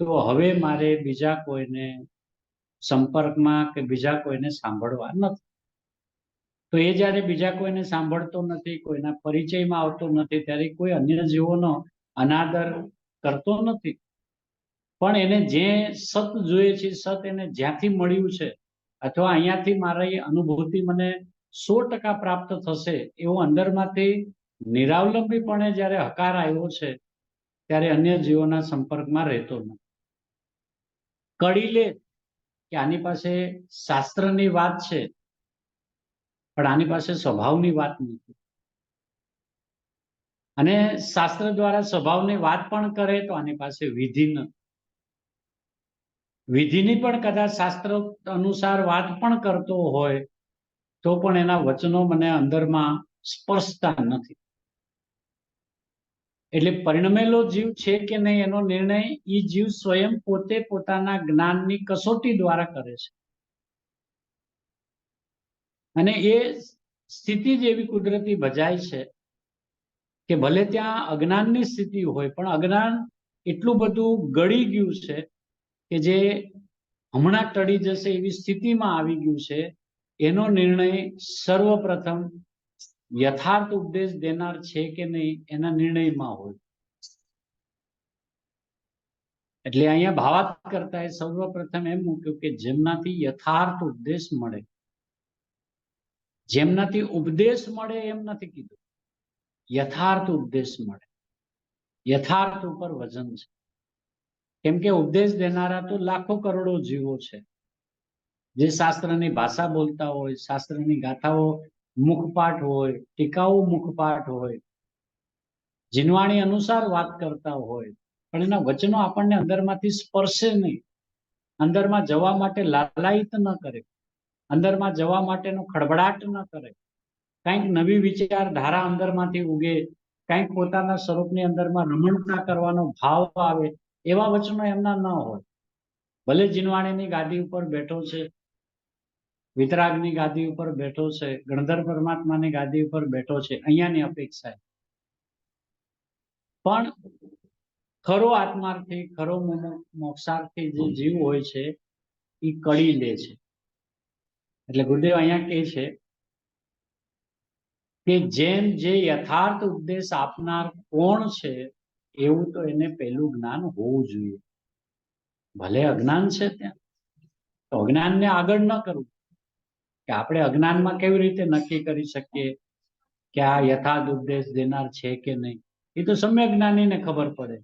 તો હવે મારે બીજા કોઈને સંપર્કમાં કે બીજા કોઈને સાંભળવા નથી. તો એ જ્યારે બીજા કોઈને સાંભળતો નથી, કોઈના પરિચયમાં આવતો નથી, ત્યારે કોઈ અન્ય જીવોનો અનાદર કરતો નથી. પણ એને જે સત જોઈએ છે, સત એને જ્યાંથી મળ્યું છે, અથવા અહીંયાથી મારી અનુભૂતિ મને 100% પ્રાપ્ત થશે એવું અંદરમાંથી નિરાવલંબીપણે જ્યારે હકાર આવ્યો છે, ત્યારે અન્ય જીવોના સંપર્કમાં રહેતો નથી. કળી લે કે આની પાસે શાસ્ત્રની વાત છે, પણ આની પાસે સ્વભાવની વાત નથી. અને શાસ્ત્ર દ્વારા સ્વભાવની વાત પણ કરે તો આની પાસે વિધિ નથી. વિધિની પણ કદાચ શાસ્ત્ર અનુસાર વાત પણ કરતો હોય તો પણ એના વચનો મને અંદરમાં સ્પર્શતા નથી. એટલે પરિણમેલો જીવ છે કે નહીં એનો નિર્ણય એ જીવ સ્વયં પોતે પોતાના જ્ઞાનની કસોટી દ્વારા કરે છે. અને એ સ્થિતિ જ એવી કુદરતી ભજાય છે કે ભલે ત્યાં અજ્ઞાનની સ્થિતિ હોય, પણ અજ્ઞાન એટલું બધું ગળી ગયું છે કે જે હમણાં ટળી જશે એવી સ્થિતિમાં આવી ગયું છે. એનો નિર્ણય સર્વપ્રથમ યથાર્થ ઉપદેશ દેનાર છે કે નહીં એના નિર્ણયમાં હોય. એટલે અહીંયા ભાવાર્થ કરતા સર્વપ્રથમ એમ મૂક્યું કે જેમનાથી યથાર્થ ઉપદેશ મળે, જેમનાથી ઉપદેશ મળે એમ નથી કીધું, યથાર્થ ઉપદેશ મળે. યથાર્થ ઉપર વજન છે, કેમ કે ઉપદેશ દેનારા તો લાખો કરોડો જીવો છે, જે શાસ્ત્રની ભાષા બોલતા હોય, શાસ્ત્રની ગાથાઓ મુખપાઠ હોય, ટીકાઓ મુખપાઠ હોય, જીનવાણી અનુસાર વાત કરતા હોય, પણ એના વચનો આપણને અંદરમાંથી સ્પર્શે નહીં, અંદરમાં જવા માટે લાલાયિત ન કરે, અંદરમાં જવા માટેનો ખડબડાટ ન કરે, કંઈક નવી વિચારધારા અંદરમાંથી ઉગે, કંઈક પોતાના સ્વરૂપની અંદરમાં રમણતા કરવાનો ભાવ આવે, એવા વચનો એમના ન હોય. ભલે જીનવાણીની ગાદી ઉપર બેઠો છે, વિતરાગની ગાદી ઉપર બેઠો છે, ગણધર પરમાત્માની ગાદી ઉપર બેઠો છે, અહીંયાની અપેક્ષા, પણ ખરો આત્માર્થી, ખરો મોક્ષાર્થી જે જીવ હોય છે એ કડી લે છે. એટલે ગુરુદેવ અહીંયા કહે છે કે જેમ જે યથાર્થ ઉપદેશ આપનાર કોણ છે એવું તો એને પહેલું જ્ઞાન હોવું જોઈએ. ભલે અજ્ઞાન છે ત્યાં, તો અજ્ઞાનને આગળ ન કરવું, કે આપણે અજ્ઞાનમાં કેવી રીતે નક્કી કરી શકીએ કે આ યથાર્થ ઉપદેશ દેનાર છે કે નહીં. એ તો સમ્યક જ્ઞાનીને ખબર પડે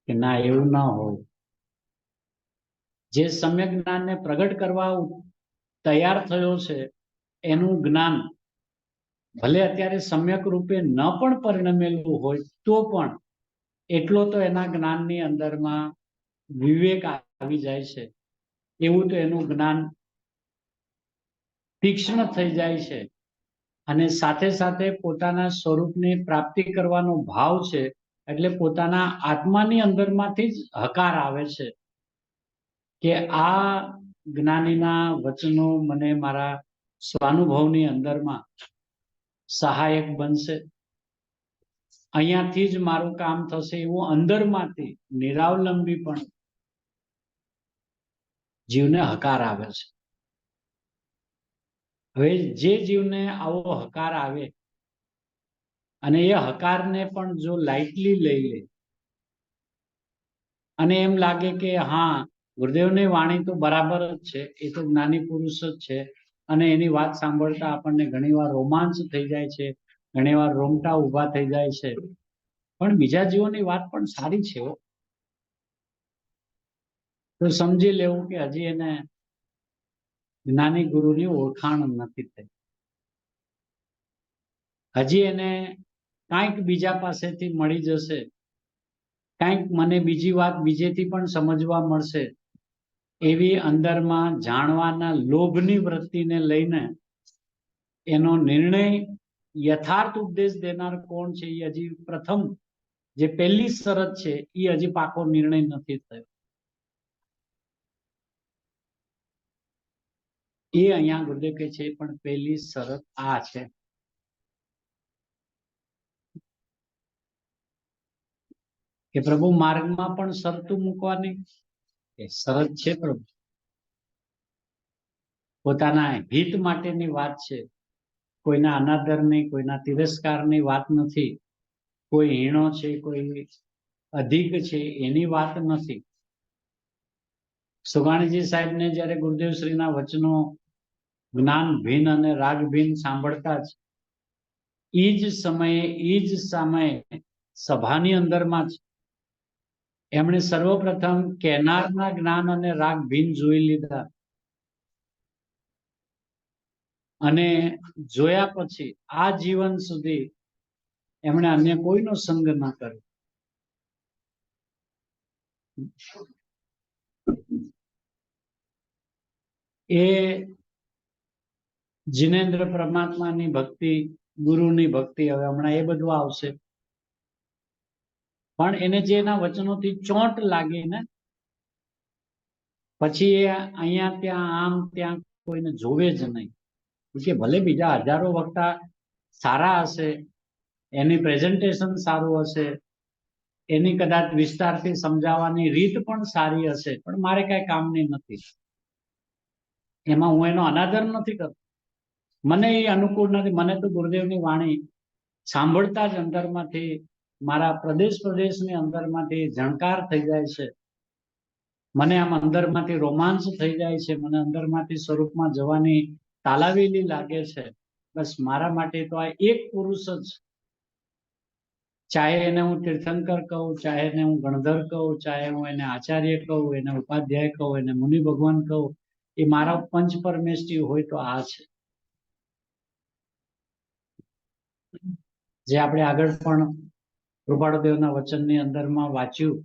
કે ના, એવું ના હોય. જે સમ્યક જ્ઞાનને પ્રગટ કરવા તૈયાર થયો છે એનું જ્ઞાન ભલે અત્યારે સમ્યક રૂપે ન પણ પરિણમેલું હોય તો પણ એટલો તો એના જ્ઞાનની અંદરમાં વિવેક આવી જાય છે, એવું તો એનું જ્ઞાન તીક્ષ્ણ થઈ જાય છે. અને સાથે સાથે પોતાના સ્વરૂપની પ્રાપ્તિ કરવાનો ભાવ છે, એટલે પોતાના આત્માની અંદરમાંથી જ હકાર આવે છે કે આ જ્ઞાનીના વચનો મને મારા સ્વાનુભવની અંદરમાં સહાયક બનશે, અહીંયાથી જ મારું કામ થશે, એવું અંદરમાંથી નિરાવલંબી પણ જીવને હકાર આવે છે. હવે જે જીવને આવો હકાર આવે અને એ હકારને પણ જો લાઇટલી લઈ લે અને એમ લાગે કે હા, ગુરુદેવની વાણી તો બરાબર જ છે, એ તો જ્ઞાની પુરુષ જ છે, અને એની વાત સાંભળતા આપણને ઘણીવાર રોમાંચ થઈ જાય છે, ઘણીવાર રોમટા ઊભા થઈ જાય છે, પણ બીજા જીવોની વાત પણ સારી છે, તો સમજી લેવું કે હજી એને જ્ઞાની ગુરુની ઓળખાણ નથી થઈ, હજી એને કાંઈક બીજા પાસેથી મળી જશે, કાંઈક મને બીજી વાત બીજેથી પણ સમજવા મળશે, એવી અંદરમાં જાણવાના લોભની વૃત્તિને લઈને એનો નિર્ણય યથાર્થ ઉપદેશ દેનાર કોણ છે એ હજી પ્રથમ જે પહેલી શરત છે એ હજી પાકો નિર્ણય નથી થયો. એ અહીંયા ગુરુદેવ કહે છે પણ પહેલી શરત આ છે કે પ્રભુ માર્ગમાં પણ શરતું મૂકવાની એ શરત છે. પ્રભુ પોતાના હિત માટેની વાત છે, કોઈના અનાદરની, કોઈના તિરસ્કારની વાત નથી, કોઈ હીણો છે, કોઈ અધિક છે એની વાત નથી. સુગાણીજી સાહેબને જ્યારે ગુરુદેવ શ્રીના વચનો જ્ઞાન ભીન અને રાગ ભીન સાંભળતા જ એ જ સમયે સભાની અંદરમાં જ એમણે સર્વપ્રથમ કહેનારના જ્ઞાન અને રાગ ભીન જોઈ લીધા, અને જોયા પછી આ જીવન સુધી એમણે અન્ય કોઈનો સંગ ન કર્યો. એ જીનેન્દ્ર પરમાત્માની ભક્તિ, ગુરુની ભક્તિ, હવે હમણાં એ બધું આવશે, પણ એને જે એના વચનોથી ચોંટ લાગી ને પછી એ અહીંયા ત્યાં આમ ત્યાં કોઈને જોવે જ નહીં, કે ભલે બીજા હજારો વક્તા સારા હશે, એની પ્રેઝન્ટેશન સારું હશે, એની કદાચ વિસ્તારથી સમજાવવાની રીત પણ સારી હશે, પણ મારે કઈ કામની નથી, એમાં હું એનો અનાદર નથી કરતો, મને એ અનુકૂળ નથી. મને તો ગુરુદેવની વાણી સાંભળતા જ અંદરમાંથી મારા પ્રદેશની અંદરમાંથી ઝણકાર થઈ જાય છે, મને આમ અંદરમાંથી રોમાંચ થઈ જાય છે, મને અંદરમાંથી સ્વરૂપમાં જવાની તાલાવેલી લાગે છે. બસ મારા માટે તો આ એક પુરુષ જ, ચાહે એને હું તીર્થંકર કહું, ચાહે એને હું ગણધર કહું, ચાહે હું એને આચાર્ય કહું, એને ઉપાધ્યાય કહું, એને મુનિ ભગવાન કહું, એ મારા પંચ પરમેષ્ઠી હોય તો આ છે. જે આપણે આગળ પણ કૃપાળુદેવના વચનની અંદરમાં વાંચ્યું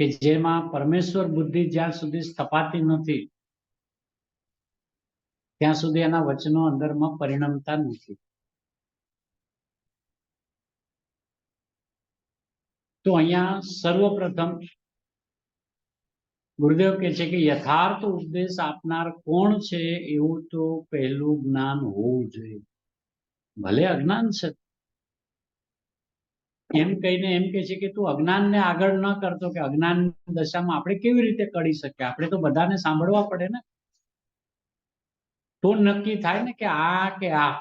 કે જેમાં પરમેશ્વર બુદ્ધિ જ્યાં સુધી સ્થપાતી નથી ત્યાં સુધી એના વચનો અંદરમાં પરિણમતા નથી. તો અહીંયા સર્વપ્રથમ ગુરુદેવ કહે છે કે યથાર્થ ઉપદેશ આપનાર કોણ છે એવું તો પહેલું જ્ઞાન હોવું જોઈએ. ભલે અજ્ઞાન છે એમ કહીને એમ કે છે કે તું અજ્ઞાનને આગળ ન કરતો, કે અજ્ઞાન દશામાં આપણે કેવી રીતે કરી શકીએ, આપણે તો બધાને સાંભળવા પડે ને, તો નક્કી થાય ને કે આ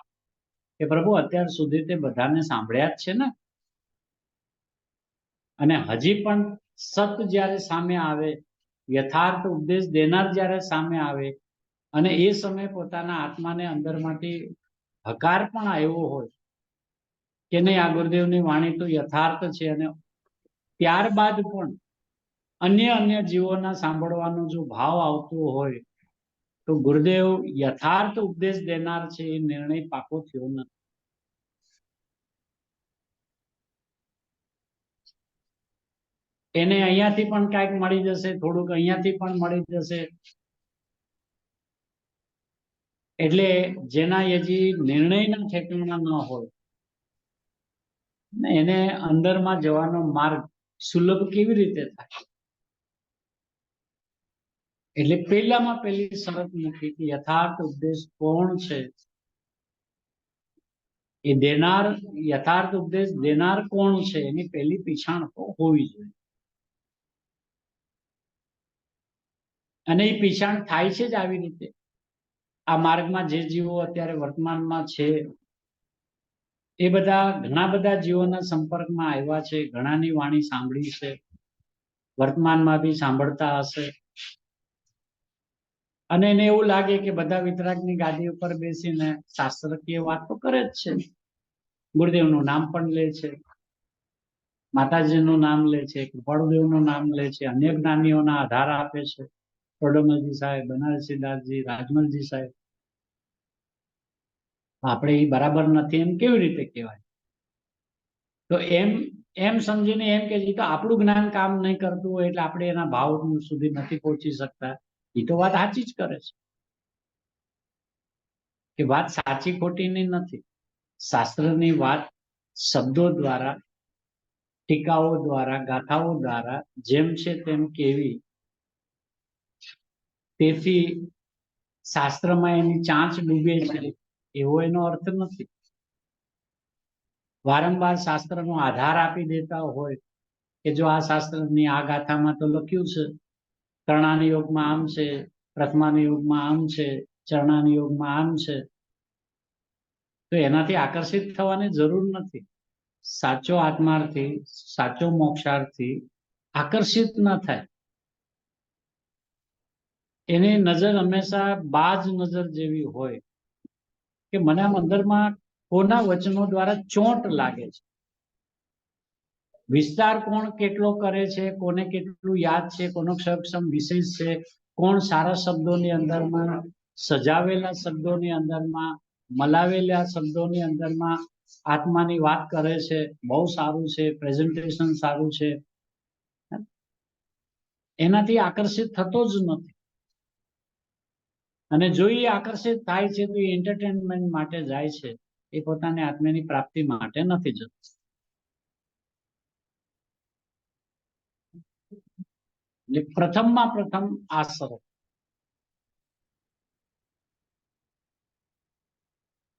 કે પ્રભુ અત્યાર સુધી તે બધાને સાંભળ્યા જ છે ને. અને હજી પણ સત જ્યારે સામે આવે, યથાર્થ ઉપદેશ દેનાર જ્યારે સામે આવે અને એ સમયે પોતાના આત્માને અંદરમાંથી હકાર પણ આવ્યો હોય કે નહીં આ ગુરુદેવની વાણી તો યથાર્થ છે, અને ત્યારબાદ પણ અન્ય જીવોના સાંભળવાનો જો ભાવ આવતો હોય તો ગુરુદેવ યથાર્થ ઉપદેશ દેનાર છે એ નિર્ણય પાકો થયો નથી. એને અહીંયાથી પણ કાંઈક મળી જશે, થોડુંક અહીંયાથી પણ મળી જશે, એટલે જેના હજી નિર્ણયના ઠેકાણા ન હોય એને અંદરમાં જવાનો માર્ગ સુલભ કેવી રીતે થાય? એટલે પહેલામાં પહેલી શરત મૂકી કે યથાર્થ ઉપદેશ કોણ છે એ દેનાર, યથાર્થ ઉપદેશ દેનાર કોણ છે એની પહેલી પીછાણ તો હોવી જોઈએ. અને એ પીછાણ થાય છે જ આવી રીતે. આ માર્ગમાં જે જીવો અત્યારે વર્તમાનમાં છે એ બધા ઘણા બધા જીવોના સંપર્કમાં આવ્યા છે, ઘણાની વાણી સાંભળી છે, વર્તમાનમાં બી સાંભળતા હશે, અને એને એવું લાગે કે બધા વિતરાગની ગાદી ઉપર બેસીને શાસ્ત્રકીય વાત તો કરે જ છે, ગુરુદેવનું નામ પણ લે છે, માતાજીનું નામ લે છે, કૃપાળુદેવનું નામ લે છે, અન્ય જ્ઞાનીઓના આધાર આપે છે, ટોડરમલજી સાહેબ, બનારસી દાસજી, રાજમલજી સાહેબ. આપણે એ બરાબર નથી એમ કેવી રીતે કહેવાય? તો એમ સમજીને એમ કે તો આપણું જ્ઞાન કામ નહીં કરતું હોય એટલે આપણે એના ભાવ સુધી નથી પહોંચી શકતા. એ તો વાત સાચી જ કરે છે કે વાત સાચી ખોટીની નથી. શાસ્ત્રની વાત શબ્દો દ્વારા, ટીકાઓ દ્વારા, ગાથાઓ દ્વારા જેમ છે તેમ કેવી, તેથી શાસ્ત્રમાં એની ચાંચ ડૂબે છે એવો એનો અર્થ નથી. વારંવાર શાસ્ત્રનો આધાર આપી દેતા હોય કે જો આ શાસ્ત્રની આ ગાથામાં તો લખ્યું છે કર્ણાની યોગમાં આમ છે, પ્રથમાની યોગમાં આમ છે, ચરણાની યોગમાં આમ છે, તો એનાથી આકર્ષિત થવાની જરૂર નથી. સાચો આત્માર્થી, સાચો મોક્ષાર્થી આકર્ષિત ન થાય. એની નજર હંમેશા બાજ નજર જેવી હોય કે મને આમ અંદરમાં કોના વચનો દ્વારા ચોંટ લાગે છે, વિસ્તાર કોણ કેટલો કરે છે, કોને કેટલું યાદ છે, કોનો સક્ષમ વિશેષ છે, કોણ સારા શબ્દોની અંદરમાં, સજાવેલા શબ્દોની અંદરમાં, મલાવેલા શબ્દોની અંદરમાં આત્માની વાત કરે છે, બહુ સારું છે, પ્રેઝન્ટેશન સારું છે, એનાથી આકર્ષિત થતો જ નથી. અને જો એ આકર્ષિત થાય છે તો એ એન્ટરટેનમેન્ટ માટે જાય છે, એ પોતાની આત્માની પ્રાપ્તિ માટે નથી જતું. એટલે પ્રથમમાં પ્રથમ આ શરત,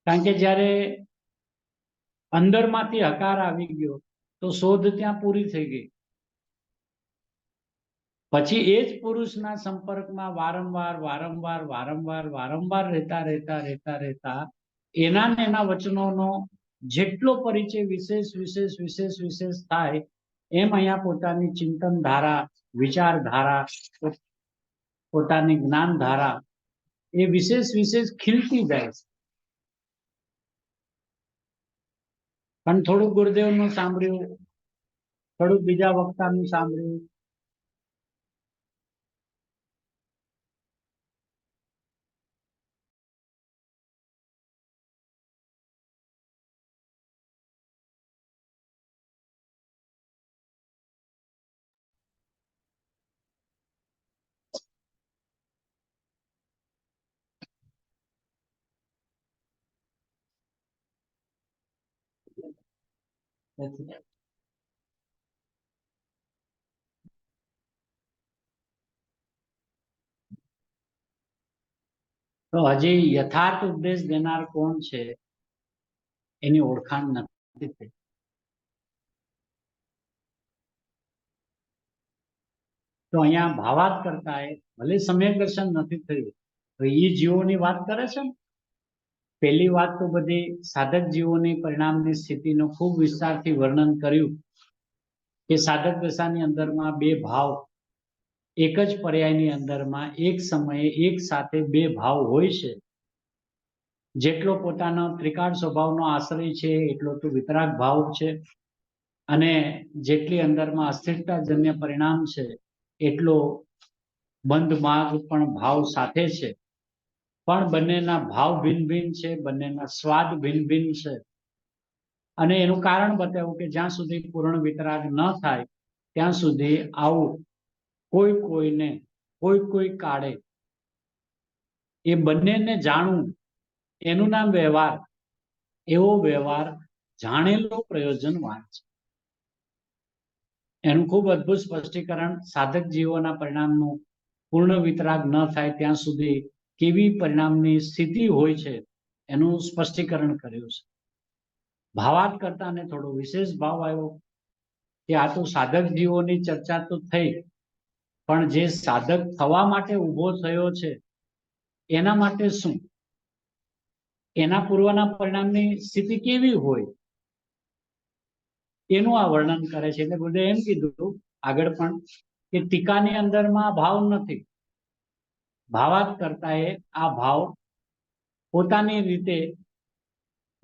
કારણ કે જ્યારે અંદરમાંથી હકાર આવી ગયો તો શોધ ત્યાં પૂરી થઈ ગઈ. પછી એ જ પુરુષના સંપર્કમાં વારંવાર રહેતા એના ને એના વચનોનો જેટલો પરિચય વિશેષ થાય એમ અહીંયા પોતાની ચિંતન ધારા, વિચારધારા, પોતાની જ્ઞાન ધારા એ વિશેષ ખીલતી જાય છે. પણ થોડું ગુરુદેવનું સાંભળ્યું, થોડું બીજા વક્તાનું સાંભળ્યું, તો હજી યથાર્થ ઉપદેશ દેનાર કોણ છે એની ઓળખાણ નથી થઈ. તો અહીંયા ભાવાર્થ કરતા ભલે સમ્યક દર્શન નથી થયું તો એ જીવોની વાત કરે છે ને. પહેલી વાત તો બધી સાધક જીવોની પરિણામની સ્થિતિનું ખૂબ વિસ્તારથી વર્ણન કર્યું કે સાધક દશાની અંદરમાં બે ભાવ એક જ પર્યાયની અંદરમાં એક સમયે એક સાથે બે ભાવ હોય છે. જેટલો પોતાનો ત્રિકાળ સ્વભાવનો આશ્રય છે એટલો તો વિતરાગ ભાવ છે, અને જેટલી અંદરમાં અસ્થિરતાજન્ય પરિણામ છે એટલો બંધ માર્ગ પણ ભાવ સાથે છે. પણ બંનેના ભાવ ભિન્ન ભિન્ન છે, બંનેના સ્વાદ ભિન્ન ભિન્ન છે. અને એનું કારણ બતાવ્યું કે જ્યાં સુધી પૂર્ણ વિતરાગ ન થાય ત્યાં સુધી આવું કોઈને કોઈ કાળે એ બંનેને જાણવું એનું નામ વ્યવહાર. એવો વ્યવહાર જાણેલો પ્રયોજનવાન છે. એનું ખૂબ અદ્ભુત સ્પષ્ટીકરણ સાધક જીવોના પરિણામનું પૂર્ણ વિતરાગ ન થાય ત્યાં સુધી કેવી પરિણામની સ્થિતિ હોય છે એનું સ્પષ્ટીકરણ કર્યું છે. ભાવાર્થ કરતાને થોડો વિશેષ ભાવ આવ્યો કે આ તો સાધક જીવોની ચર્ચા તો થઈ, પણ જે સાધક થવા માટે ઊભો થયો છે એના માટે શું, એના પૂર્વના પરિણામની સ્થિતિ કેવી હોય એનું આ વર્ણન કરે છે. એટલે બધે એમ કીધું આગળ પણ કે ટીકાની અંદરમાં ભાવ નથી. ભાવાર્થ કરતા આ ભાવ પોતાની રીતે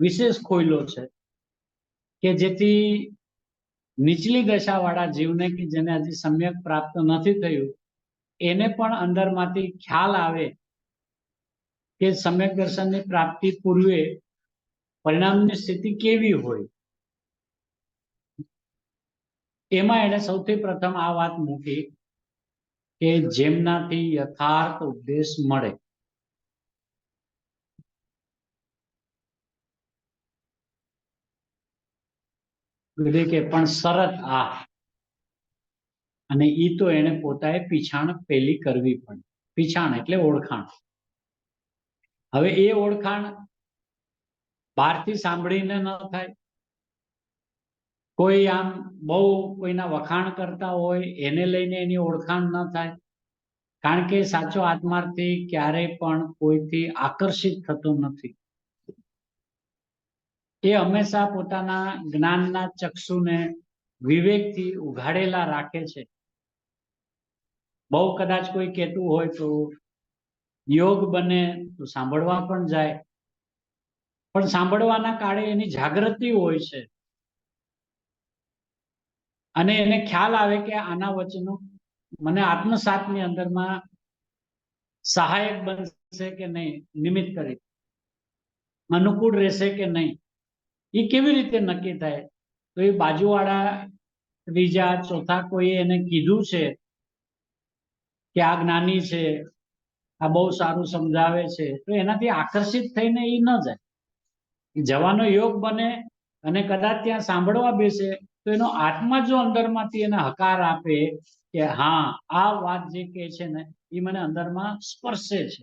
વિશેષ ખોયલો છે કે જેથી નીચલી દશાવાળા જીવને કે જેને હજી સમ્યક પ્રાપ્ત નથી થયું એને પણ અંદરમાંથી ખ્યાલ આવે કે સમ્યક દર્શનની પ્રાપ્તિ પૂર્વે પરિણામની સ્થિતિ કેવી હોય. એમાં એને સૌથી પ્રથમ આ વાત મૂકી કે જેમનાથી યથાર્થ ઉપદેશ મળે. કે પણ શરત આ, અને ઈ તો એને પોતાએ પીછાણ પેલી કરવી પડે. પીછાણ એટલે ઓળખાણ. હવે એ ઓળખાણ બહારથી સાંભળીને ન થાય. કોઈ આમ બહુ કોઈના વખાણ કરતા હોય એને લઈને એની ઓળખાણ ન થાય, કારણ કે સાચો આત્માર્થી ક્યારેય પણ કોઈથી આકર્ષિત થતો નથી. એ હંમેશા પોતાના જ્ઞાનના ચક્ષુને વિવેકથી ઉઘાડેલા રાખે છે. બહુ કદાચ કોઈ કહેતું હોય તો યોગ બને તો સાંભળવા પણ જાય, પણ સાંભળવાના કાળે એની જાગૃતિ હોય છે અને એને ખ્યાલ આવે કે આના વચનો મને આત્મસાતની અંદરમાં સહાયક બનશે કે નહીં, નિમિત્ત કરી અનુકૂળ રહેશે કે નહીં. એ કેવી રીતે નક્કી થાય? તો એ બાજુવાળા ત્રીજા ચોથા કોઈ એને કીધું છે કે આ જ્ઞાની છે, આ બહુ સારું સમજાવે છે, તો એનાથી આકર્ષિત થઈને એ ન જાય. જવાનો યોગ બને અને કદાચ ત્યાં સાંભળવા બેસે તો એનો આત્મા જો અંદરમાંથી એને હકાર આપે કે હા આ વાત જે કહે છે ને એ મને અંદરમાં સ્પર્શે છે,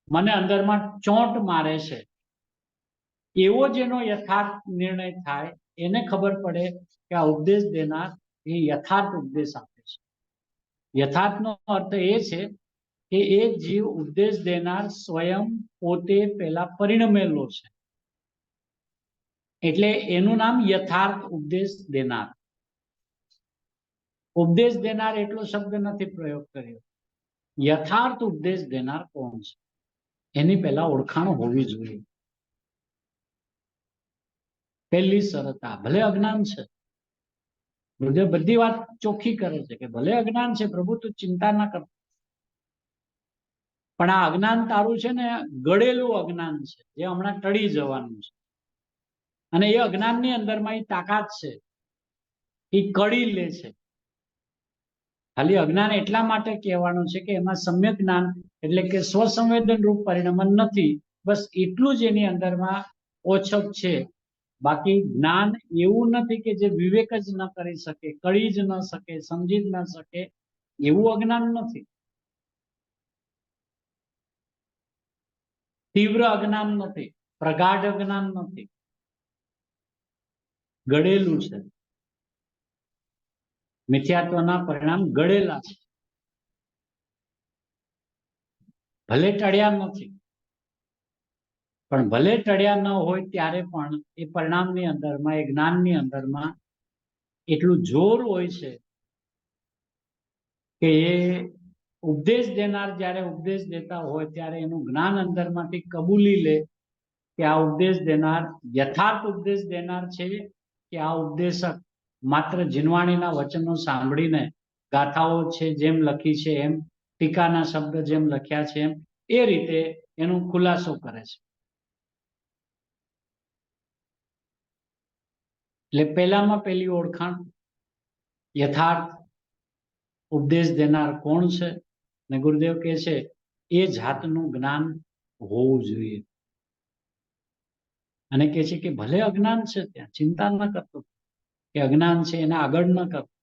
મને અંદરમાં ચોંટ મારે છે, એવો જેનો યથાર્થ નિર્ણય થાય એને ખબર પડે કે આ ઉપદેશ દેનાર એ યથાર્થ ઉપદેશ આપે છે. યથાર્થનો અર્થ એ છે કે એ જીવ ઉપદેશ દેનાર સ્વયં પોતે પેલા પરિણમેલો છે, એટલે એનું નામ યથાર્થ ઉપદેશ દેનાર. ઉપદેશ દેનાર એટલો શબ્દ નથી પ્રયોગ કર્યો. યથાર્થ ઉપદેશ દેનાર કોણ છે એની પહેલા ઓળખાણ હોવી જોઈએ. પહેલી શરત આ. ભલે અજ્ઞાન છે, ગુરુદેવ બધી વાત ચોખ્ખી કરે છે કે ભલે અજ્ઞાન છે પ્રભુ, તું ચિંતા ના કર, પણ આ અજ્ઞાન તારું છે ને ગળેલું અજ્ઞાન છે, જે હમણાં ટળી જવાનું છે. અને એ અજ્ઞાનની અંદરમાં એ તાકાત છે, એ કડી લે છે. ખાલી અજ્ઞાન એટલા માટે કહેવાનું છે કે એમાં સમ્યક જ્ઞાન એટલે કે સ્વસંવેદન રૂપ પરિણમન નથી, બસ એટલું જ એની અંદરમાં ઓછપ છે. બાકી જ્ઞાન એવું નથી કે જે વિવેક જ ન કરી શકે, કળી જ ન શકે, સમજી જ ન શકે, એવું અજ્ઞાન નથી. તીવ્ર અજ્ઞાન નથી, પ્રગાઢ અજ્ઞાન નથી, ગળેલું છે. મિથ્યાત્વના પરિણામ ગળેલા છે, ભલે ટળ્યા નથી, પણ ભલે ટળ્યા ન હોય ત્યારે પણ એ પરિણામની અંદરમાં, એ જ્ઞાનની અંદરમાં એટલું જોર હોય છે કે એ ઉપદેશ દેનાર જ્યારે ઉપદેશ દેતા હોય ત્યારે એનું જ્ઞાન અંદરમાંથી કબૂલી લે કે આ ઉપદેશ દેનાર યથાર્થ ઉપદેશ દેનાર છે, કે આ ઉપદેશક માત્ર જીનવાણીના વચનો સાંભળીને ગાથાઓ છે જેમ લખી છે એમ, ટીકાના શબ્દ જેમ લખ્યા છે એમ, એ રીતે એનો ખુલાસો કરે છે. એટલે પહેલામાં પહેલી ઓળખાણ યથાર્થ ઉપદેશ દેનાર કોણ છે, ને ગુરુદેવ કહે છે એ જાતનું જ્ઞાન હોવું જોઈએ. અને કહે છે કે ભલે અજ્ઞાન છે ત્યાં ચિંતા ન કરતો, કે અજ્ઞાન છે એને આગળ ન કરતો.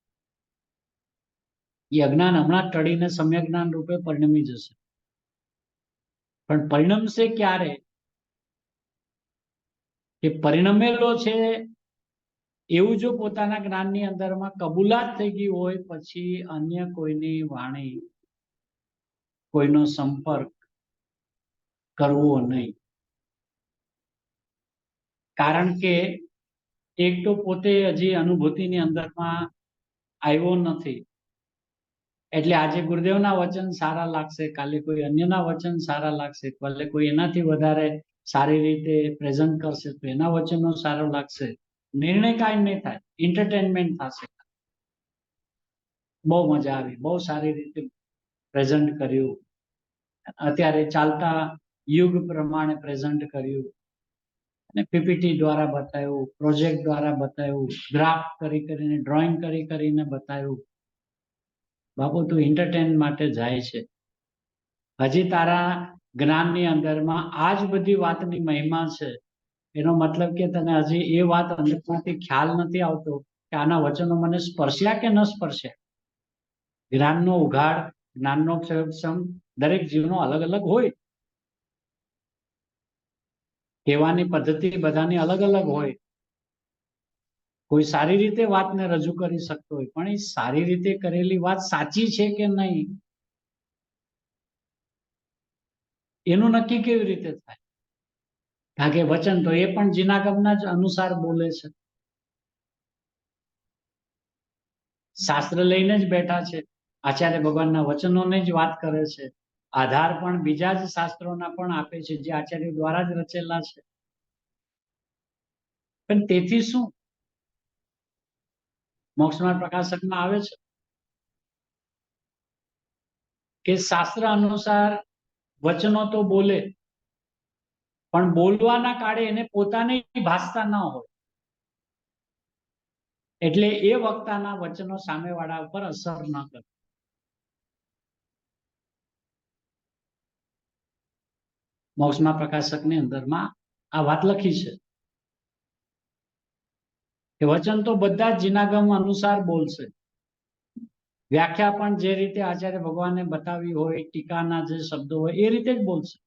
એ અજ્ઞાન હમણાં ટળીને સમ્યક જ્ઞાન રૂપે પરિણમી જશે, પણ પરિણમશે ક્યારે? કે પરિણમેલો છે એવું જો પોતાના જ્ઞાનની અંદરમાં કબૂલાત થઈ ગઈ હોય, પછી અન્ય કોઈની વાણી, કોઈનો સંપર્ક કરવો નહીં. કારણ કે એક તો પોતે હજી અનુભૂતિની અંદરમાં આવ્યો નથી, એટલે આજે ગુરુદેવના વચન સારા લાગશે, કાલે કોઈ અન્યના વચન સારા લાગશે, કાલે કોઈ એનાથી વધારે સારી રીતે પ્રેઝન્ટ કરશે તો એના વચનો સારો લાગશે. નિર્ણય કાંઈ નહીં થાય, એન્ટરટેનમેન્ટ થશે. બહુ મજા આવી, બહુ સારી રીતે પ્રેઝન્ટ કર્યું, અત્યારે ચાલતા યુગ પ્રમાણે પ્રેઝન્ટ કર્યું, અને પીપીટી દ્વારા બતાવ્યું, પ્રોજેક્ટ દ્વારા બતાવ્યું, ડ્રાફ્ટ કરી કરીને, ડ્રોઈંગ કરી કરીને બતાવ્યું. બાપુ તું એન્ટરટેન માટે જાય છે, હજી તારા જ્ઞાનની અંદરમાં આ જ બધી વાતની મહિમા છે. એનો મતલબ કે તને હજી એ વાત અંદરમાંથી ખ્યાલ નથી આવતો કે આના વચનો મને સ્પર્શ્યા કે ન સ્પર્શ્યા. જ્ઞાનનો ઉઘાડ, જ્ઞાનનો ક્ષમ દરેક જીવનો અલગ અલગ હોય, કહેવાની પદ્ધતિ બધાની અલગ અલગ હોય. કોઈ સારી રીતે વાતને રજૂ કરી શકતો હોય, પણ એ સારી રીતે કરેલી વાત સાચી છે કે નહીં એનું નક્કી કેવી રીતે થાય? કારણ કે વચન તો એ પણ જીનાગમના જ અનુસાર બોલે છે, શાસ્ત્ર લઈને જ બેઠા છે, આચાર્ય ભગવાનના વચનોને જ વાત કરે છે, આધાર પણ બીજા જ શાસ્ત્રોના પણ આપે છે જે આચાર્ય દ્વારા જ રચેલા છે. પણ તેથી શું? મોક્ષમાર્ગ પ્રકાશકમાં આવે છે કે શાસ્ત્ર અનુસાર વચનો તો બોલે, પણ બોલવાના કાળે એને પોતાને ભાષતા ન હોય, એટલે એ વક્તાના વચનો સામેવાળા ઉપર અસર ન કરે. મોક્ષમાં પ્રકાશકની અંદરમાં આ વાત લખી છે કે વચન તો બધા જ જીનાગમ અનુસાર બોલશે, વ્યાખ્યા પણ જે રીતે આચાર્ય ભગવાને બતાવી હોય, ટીકાના જે શબ્દો હોય એ રીતે જ બોલશે,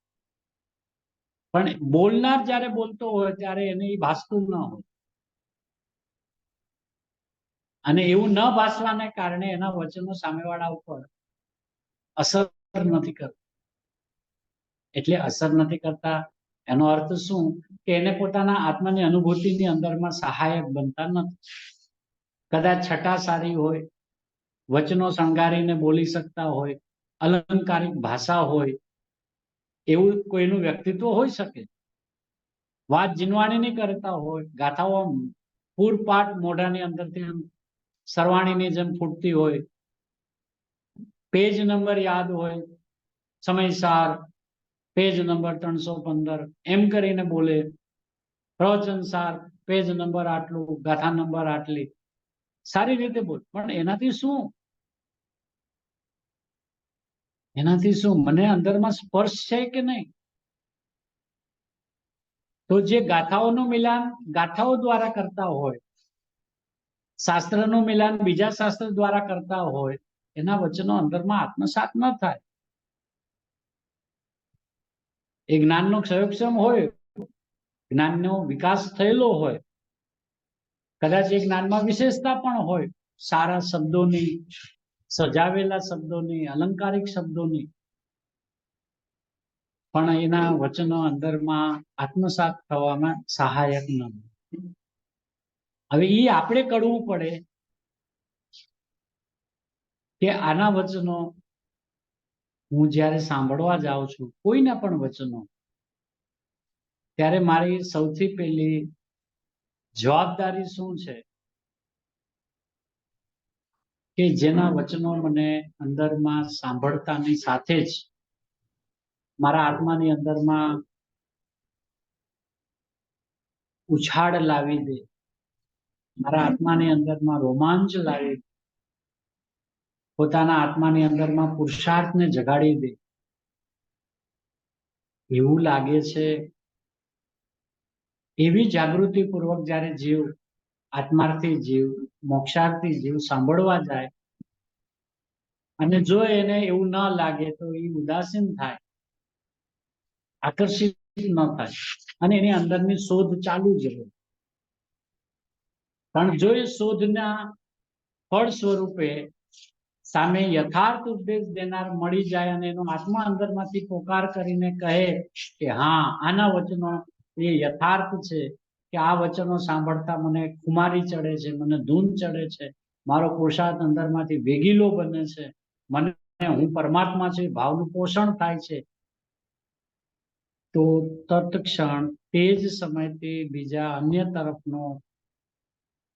પણ બોલનાર જ્યારે બોલતો હોય ત્યારે એને એ ભાસતું ન હોય, અને એવું ન ભાસવાને કારણે એના વચનો સામેવાળા ઉપર અસર નથી કરતા. એટલે અસર નથી કરતા એનો અર્થ શું કે એને પોતાના આત્માની અનુભૂતિની અંદરમાં સહાયક બનતા નથી. કદાચ છટા સારી હોય, વચનો શણગારીને બોલી શકતા હોય, અલંકારિક ભાષા હોય, એવું કોઈનું વ્યક્તિત્વ હોઈ શકે. વાત જીનવાણી નહીં કરતા હોય, ગાથાઓ પૂરપાટ મોઢાની અંદરથી સરવાણીની જેમ ફૂટતી હોય, પેજ નંબર યાદ હોય, સમયસાર પેજ નંબર 315 એમ કરીને બોલે, પ્રવચન સાર પેજ નંબર આટલું, ગાથા નંબર આટલી, સારી રીતે બોલ. પણ એનાથી શું? એનાથી શું? મને અંદરમાં સ્પર્શ છે કે નહીં? તો જે ગાથાઓનું મિલાન ગાથાઓ દ્વારા કરતા હોય, શાસ્ત્રનું મિલાન બીજા શાસ્ત્ર દ્વારા કરતા હોય, એના વચનો અંદરમાં આત્મસાત ન થાય. એ જ્ઞાનનો ક્ષયોક્ષમ હોય, જ્ઞાનનો વિકાસ થયેલો હોય, કદાચ એ જ્ઞાનમાં વિશેષતા પણ હોય, સારા શબ્દોની, સજાવેલા શબ્દોની, અલંકારિક શબ્દોની, પણ એના વચનો અંદરમાં આત્મસાત થવામાં સહાયક ન હોય. હવે એ આપણે કરવું પડે કે આના વચનો હું જ્યારે સાંભળવા જાઉં છું, કોઈના પણ વચનો, ત્યારે મારી સૌથી પહેલી જવાબદારી શું છે કે જેના વચનો મને અંદરમાં સાંભળતાની સાથે જ મારા આત્માની અંદરમાં ઉછાળ લાવી દે, મારા આત્માની અંદરમાં રોમાંચ લાવી દે, પોતાના આત્માની અંદરમાં પુરુષાર્થને જગાડી દે, એવું લાગે છે. એવી જાગૃતિપૂર્વક જ્યારે જીવ, આત્માર્થી જીવ, મોક્ષાર્થી જીવ સાંભળવા જાય, અને જો એને એવું ન લાગે તો એ ઉદાસીન થાય, આકર્ષિત ન થાય, અને એની અંદરની શોધ ચાલુ જ રહે. પણ જો એ શોધના ફળ સ્વરૂપે સામે યથાર્થ ઉપદેશ દેનાર મળી જાય અને એનો આત્મા અંદરમાંથી પોકાર કરીને કહે કે હા, આના વચનો એ યથાર્થ છે, કે આ વચનો સાંભળતા મને ખુમારી ચડે છે, મને ધૂન ચડે છે, મારો પુરુષાર્થ અંદરમાંથી વેગીલો બને છે, મને હું પરમાત્મા છે ભાવનું પોષણ થાય છે, તો તત્ક્ષણ તે જ સમયથી બીજા અન્ય તરફનો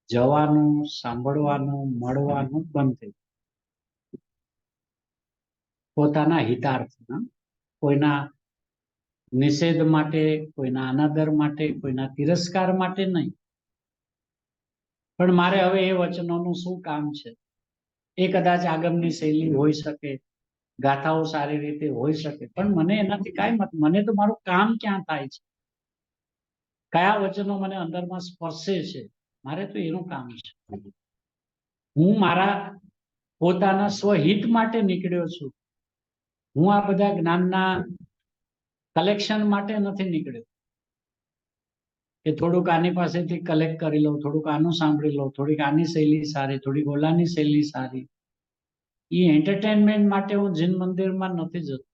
જવાનું, સાંભળવાનું, મળવાનું બંધ થઈ. પોતાના હિતાર્થમાં, કોઈના નિષેધ માટે, કોઈના અનાદર માટે, કોઈના તિરસ્કાર માટે નહીં. પણ મારે હવે એ વચનોનું શું કામ છે? એ કદાચ આગમની શૈલી હોઈ શકે, ગાથાઓ સારી રીતે હોઈ શકે, પણ મને એનાથી કાંઈ મત. મને તો મારું કામ ક્યાં થાય છે, કયા વચનો મને અંદરમાં સ્પર્શે છે, મારે તો એનું કામ છે. હું મારા પોતાના સ્વહિત માટે નીકળ્યો છું. હું આ બધા જ્ઞાનના કલેક્શન માટે નથી નીકળ્યો કે થોડુંક આની પાસેથી કલેક્ટ કરી લઉં, થોડુંક આનું સાંભળી લઉં, થોડીક આની શૈલી સારી, થોડીક ઓલાની શૈલી સારી. એ એન્ટરટેનમેન્ટ માટે હું જીન મંદિરમાં નથી જતો.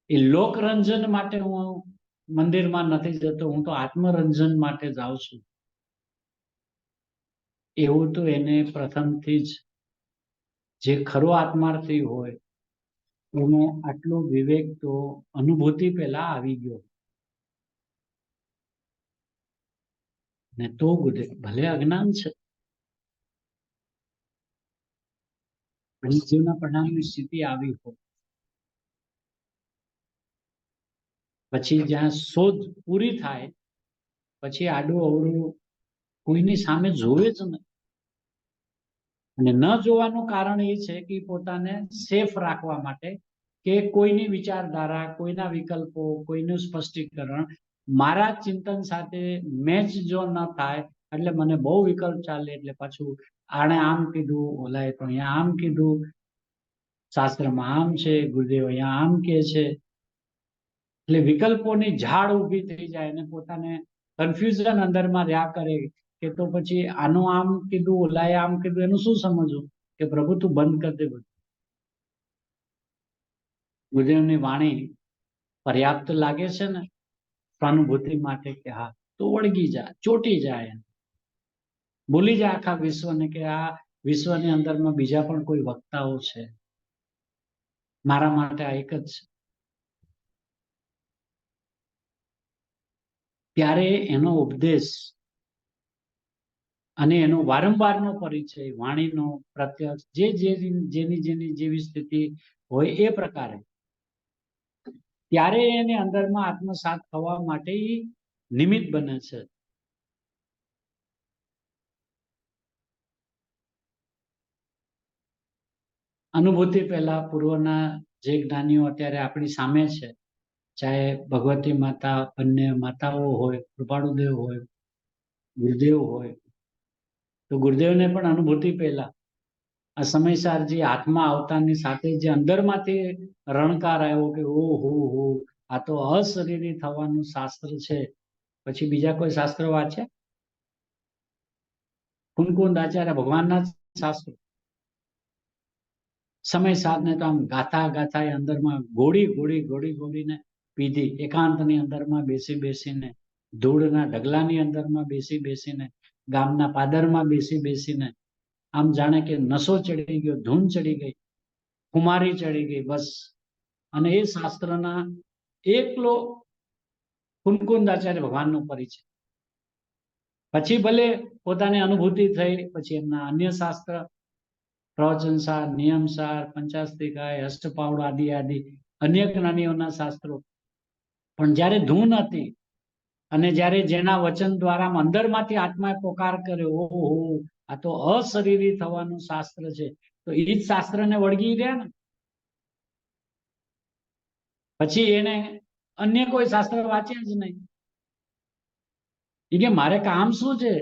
એ લોકરંજન માટે હું મંદિરમાં નથી જતો. હું તો આત્મરંજન માટે જાઉં છું. એવું તો એને પ્રથમથી જ, જે ખરો આત્માર્થી હોય, એનો આટલો વિવેક તો અનુભૂતિ પહેલા આવી ગયો. ને તો ભલે અજ્ઞાન છે, જીવના પરિણામની સ્થિતિ આવી હોય, પછી જ્યાં શોધ પૂરી થાય, પછી આડું અવળું કોઈની સામે જોવે જ નહીં. અને ન જોવાનું કારણ એ છે કે પોતાને સેફ રાખવા માટે, કે કોઈની વિચારધારા, કોઈના વિકલ્પો, કોઈનું સ્પષ્ટીકરણ મારા ચિંતન સાથે મેચ જો ન થાય, એટલે મને બહુ વિકલ્પ ચાલે, એટલે પાછું આણે આમ કીધું, ઓલાએ તો અહીંયા આમ કીધું, શાસ્ત્રમાં આમ છે, ગુરુદેવ અહીંયા આમ કે છે, એટલે વિકલ્પોની ઝાડ ઊભી થઈ જાય અને પોતાને કન્ફ્યુઝન અંદરમાં રહ્યા કરે કે તો પછી આનું આમ કીધું, ઓલાએ આમ કીધું, એનું શું સમજવું? કે પ્રભુ તું બંધ કરી દે બધું. ગુરુદેવની વાણી પર્યાપ્ત લાગે છે ને સ્વાનુભૂતિ માટે કે હા તો વળગી જાય, ચોટી જાય, ભૂલી જાય આખા વિશ્વને કે આ વિશ્વની અંદરમાં બીજા પણ કોઈ વક્તાઓ છે, મારા માટે આ એક જ છે. ત્યારે એનો ઉપદેશ અને એનો વારંવારનો પરિચય, વાણીનો પ્રત્યક્ષ, જેની જેવી સ્થિતિ હોય એ પ્રકારે, ત્યારે એને અંદરમાં આત્મસાત થવા માટે નિમિત્ત બને છે. અનુભૂતિ પહેલા પૂર્વના જે જ્ઞાનીઓ અત્યારે આપણી સામે છે, ચાહે ભગવતી માતા, બંને માતાઓ હોય, કૃપાળુદેવ હોય, ગુરુદેવ હોય, તો ગુરુદેવને પણ અનુભૂતિ પહેલા આ સમયસાર જે હાથમાં આવતાની સાથે જે અંદરમાંથી રણકાર આવ્યો કે ઓહો, આ તો અશરીરી થવાનું શાસ્ત્ર છે. પછી બીજા કોઈ શાસ્ત્ર વાંચ્યા? કુંકુંદ આચાર્ય ભગવાનના શાસ્ત્રો સમય સાધને તો આમ ગાથા અંદરમાં ગોળીને પીધી. એકાંતની અંદરમાં બેસીને, ધૂળના ઢગલાની અંદરમાં બેસીને, ગામના પાદરમાં બેસીને, આમ જાણે કે નશો ચડી ગયો, ધૂન ચડી ગઈ, કુમારી ચડી ગઈ, બસ. અને એ શાસ્ત્રના એકલો કુંકુંદ આચાર્ય ભગવાનનો પરિચય. પછી ભલે પોતાની અનુભૂતિ થઈ, પછી એમના અન્ય શાસ્ત્ર પ્રવચનસાર, નિયમસાર, પંચાસ્તિકાય, અષ્ટપાવડ આદિ અન્ય જ્ઞાનીઓના શાસ્ત્રો, પણ જ્યારે ધૂન હતી અને જ્યારે જેના વચન દ્વારા અંદરમાંથી આત્માએ પોકાર કર્યો, ઓહો, આ તો અશરીરી થવાનું શાસ્ત્ર છે, તો એ જ શાસ્ત્રને વળગી રહ્યા ને. પછી એને અન્ય કોઈ શાસ્ત્ર વાંચ્યા જ નહીં. કે મારે કામ શું છે?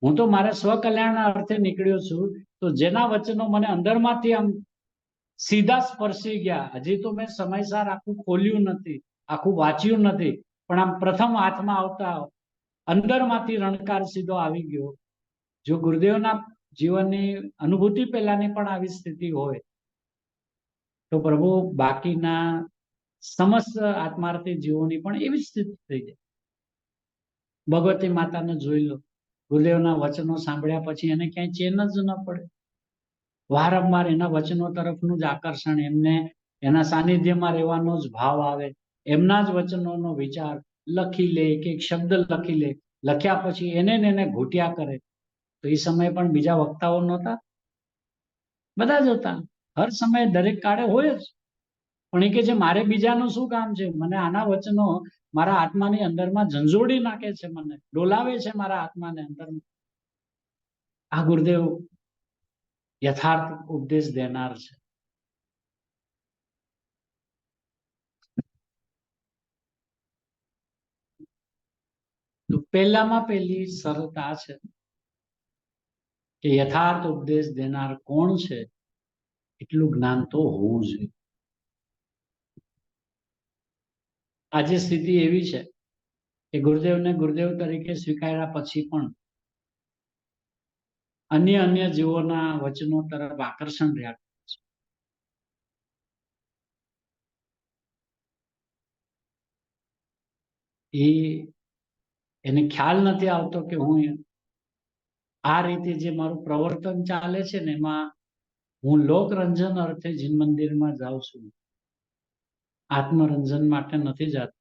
હું તો મારા સ્વકલ્યાણના અર્થે નીકળ્યો છું, તો જેના વચનો મને અંદરમાંથી આમ સીધા સ્પર્શી ગયા, હજી તો મેં સમયસર આખું ખોલ્યું નથી, આખું વાંચ્યું નથી, પણ આમ પ્રથમ હાથમાં આવતા અંદરમાંથી રણકાર સીધો આવી ગયો. જો ગુરુદેવના જીવનની અનુભૂતિ પહેલાની પણ આવી સ્થિતિ હોય, તો પ્રભુ બાકીના સમસ્ત આત્માર્થી જીવોની પણ એવી સ્થિતિ થઈ જાય. ભગવતી માતાને જોઈ લો, ગુરુદેવના વચનો સાંભળ્યા પછી એને ક્યાંય ચેન જ ન પડે. વારંવાર એના વચનો તરફનું જ આકર્ષણ, એમને એના સાનિધ્યમાં રહેવાનો જ ભાવ આવે, એમના જ વચનોનો વિચાર લખી લે, એક શબ્દ લખી લે, લખ્યા પછી એને ઘૂંટ્યા કરે. તો એ સમયે પણ બીજા વક્તાઓ નહોતા? બધા જ હતા. હર સમયે દરેક કાળે હોય જ. પણ એ કે છે મારે બીજાનું શું કામ છે? મને આના વચનો મારા આત્માની અંદરમાં ઝંઝોડી નાખે છે, મને ડોલાવે છે મારા આત્માને અંદર. આ ગુરુદેવ યથાર્થ ઉપદેશ દેનાર છે. તો પહેલામાં પહેલી શરત આ છે કે યથાર્થ ઉપદેશ દેનાર કોણ છે એટલું જ્ઞાન તો હોવું જોઈએ. આજે સ્થિતિ એવી છે કે ગુરુદેવને ગુરુદેવ તરીકે સ્વીકાર્યા પછી પણ અન્ય જીવોના વચનો તરફ આકર્ષણ રહ્યા છે. એને ખ્યાલ નથી આવતો કે હું આ રીતે જે મારું પ્રવર્તન ચાલે છે ને એમાં હું લોકરંજન અર્થે જીન મંદિરમાં જાઉં છું, આત્મરંજન માટે નથી જતો.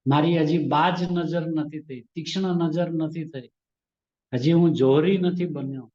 મારી હજી બાજ નજર નથી થઈ, તીક્ષ્ણ નજર નથી થઈ, હજી હું જોહરી નથી બન્યો.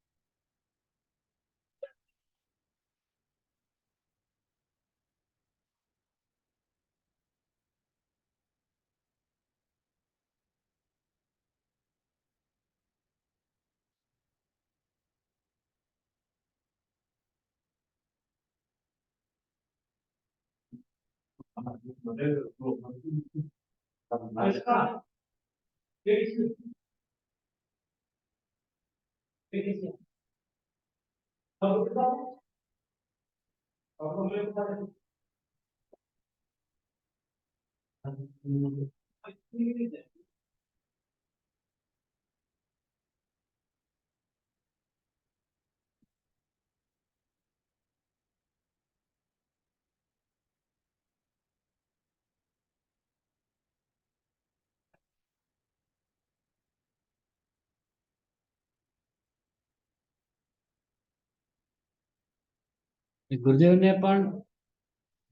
ગુરુદેવને પણ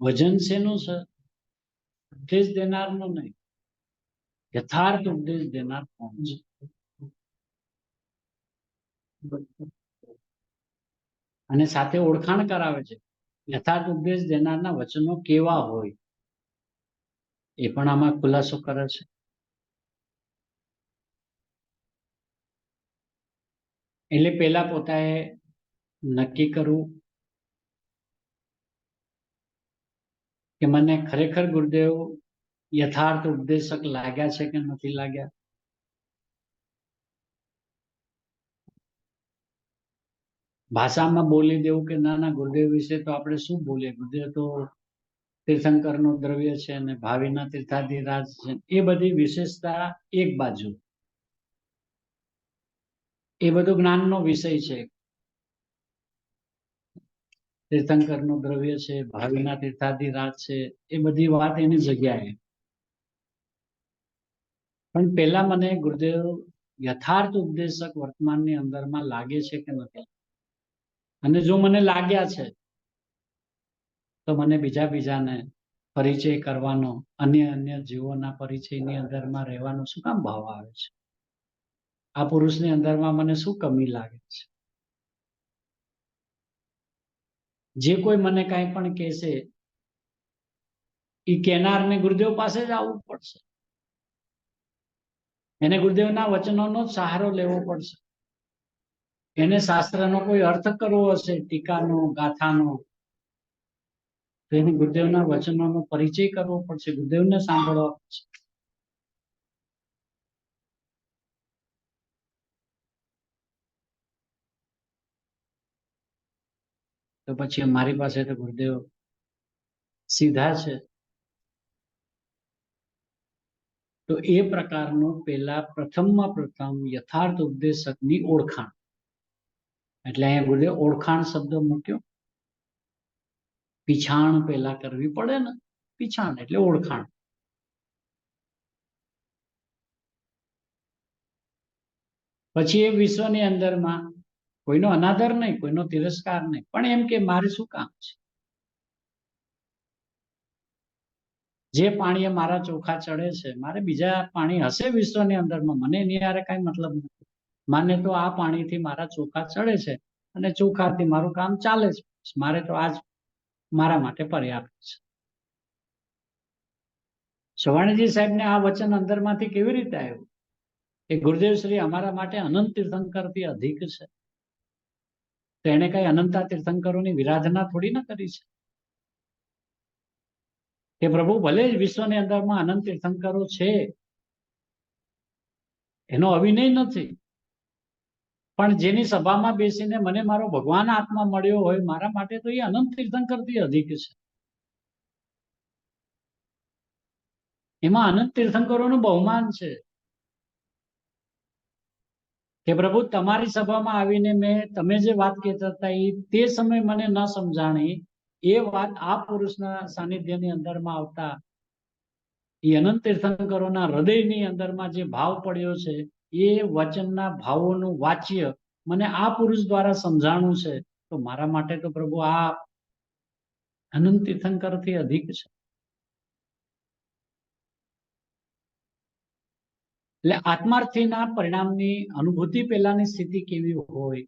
વજન શેનું છે? ઉપદેશ દેનારનું નહીં, યથાર્થ ઉપદેશ દેનાર કોણ છે? અને સાથે ઓળખાણ કરાવે છે યથાર્થ ઉપદેશ દેનારના વચનો કેવા હોય, એ પણ આમાં ખુલાસો કરે છે. એટલે પેલા પોતાએ નક્કી કરવું કે મને ખરેખર ગુરુદેવ યથાર્થ ઉપદેશક લાગ્યા છે કે નથી લાગ્યા. ભાષામાં બોલી દેવું કે ના ના ગુરુદેવ વિશે તો આપણે શું બોલીએ, ગુરુદેવ તો તીર્થંકરનું દ્રવ્ય છે અને ભાવિના તીર્થાધિરાજ છે, એ બધી વિશેષતા એક બાજુ, એ બધું જ્ઞાનનો વિષય છે. તીર્થંકરનું દ્રવ્ય છે, ભાવિના તીર્થાધિરાજ છે, એ બધી વાત એની જગ્યાએ. પણ પહેલા મને ગુરુદેવ યથાર્થ ઉપદેશક વર્તમાનની અંદરમાં લાગે છે કે નથી, અને જો મને લાગ્યા છે તો મને બીજાને પરિચય કરવાનો, અન્ય જીવોના પરિચયની અંદરમાં રહેવાનો શું કામ ભાવ આવે છે? આ પુરુષની અંદરમાં મને શું કમી લાગે છે? જે કોઈ મને કાંઈ પણ કહેશે એ કહેનારને ગુરુદેવ પાસે જ આવવું પડશે, એને ગુરુદેવના વચનોનો જ સહારો લેવો પડશે. એને શાસ્ત્રનો કોઈ અર્થ કરવો હશે, ટીકાનો, ગાથાનો, તો એને ગુરુદેવના વચનોનો પરિચય કરવો પડશે, ગુરુદેવને સાંભળવા પડશે. તો પછી મારી પાસે તો ગુરુદેવ સીધા છે. તો એ પ્રકારનો પેલા પ્રથમમાં પ્રથમ યથાર્થ ઉપદેશકની ઓળખાણ, એટલે અહીંયા ગુરુદેવ ઓળખાણ શબ્દ મૂક્યો. પીછાણ પેલા કરવી પડે ને, પીછાણ એટલે ઓળખાણ. પછી એ વિશ્વની અંદરમાં કોઈનો અનાદર નહીં, કોઈનો તિરસ્કાર નહીં, પણ એમ કે મારે શું કામ છે? જે પાણીએ મારા ચોખા ચડે છે, મારે બીજા પાણી હશે વિશ્વની અંદરમાં, મને એની હારે કઈ મતલબ નથી. માને તો આ પાણીથી મારા ચોખા ચડે છે અને ચોખાથી મારું કામ ચાલે છે, મારે તો આજ મારા માટે પર્યાપ્ત છે. સવાણીજી સાહેબને આ વચન અંદરમાંથી કેવી રીતે આવ્યું? એ ગુરુદેવ શ્રી અમારા માટે અનંત તીર્થંકરથી અધિક છે, તો એને કઈ અનંતા તીર્થંકરોની વિરાધના થોડી ના કરી છે કે પ્રભુ ભલે જ વિશ્વની અંદરમાં અનંત તીર્થંકરો છે, એનો અવિનય નથી, પણ જેની સભામાં બેસીને મને મારો ભગવાન આત્મા મળ્યો હોય, મારા માટે તો એ અનંત તીર્થંકરથી અધિક છે. એમાં અનંત તીર્થંકરોનું બહુમાન છે કે પ્રભુ તમારી સભામાં આવીને મેં તમે જે વાત કહેતા હતા એ તે સમય મને ન સમજાણી, એ વાત આ પુરુષના સાનિધ્યની અંદરમાં આવતા એ અનંત તીર્થંકરોના હૃદયની અંદરમાં જે ભાવ પડ્યો છે, એ વચનના ભાવોનું વાચ્ય મને આ પુરુષ દ્વારા સમજાણું છે, તો મારા માટે તો પ્રભુ આ અનંત તીર્થંકરથી અધિક છે. એટલે આત્માર્થીના પરિણામની અનુભૂતિ પહેલાની સ્થિતિ કેવી હોય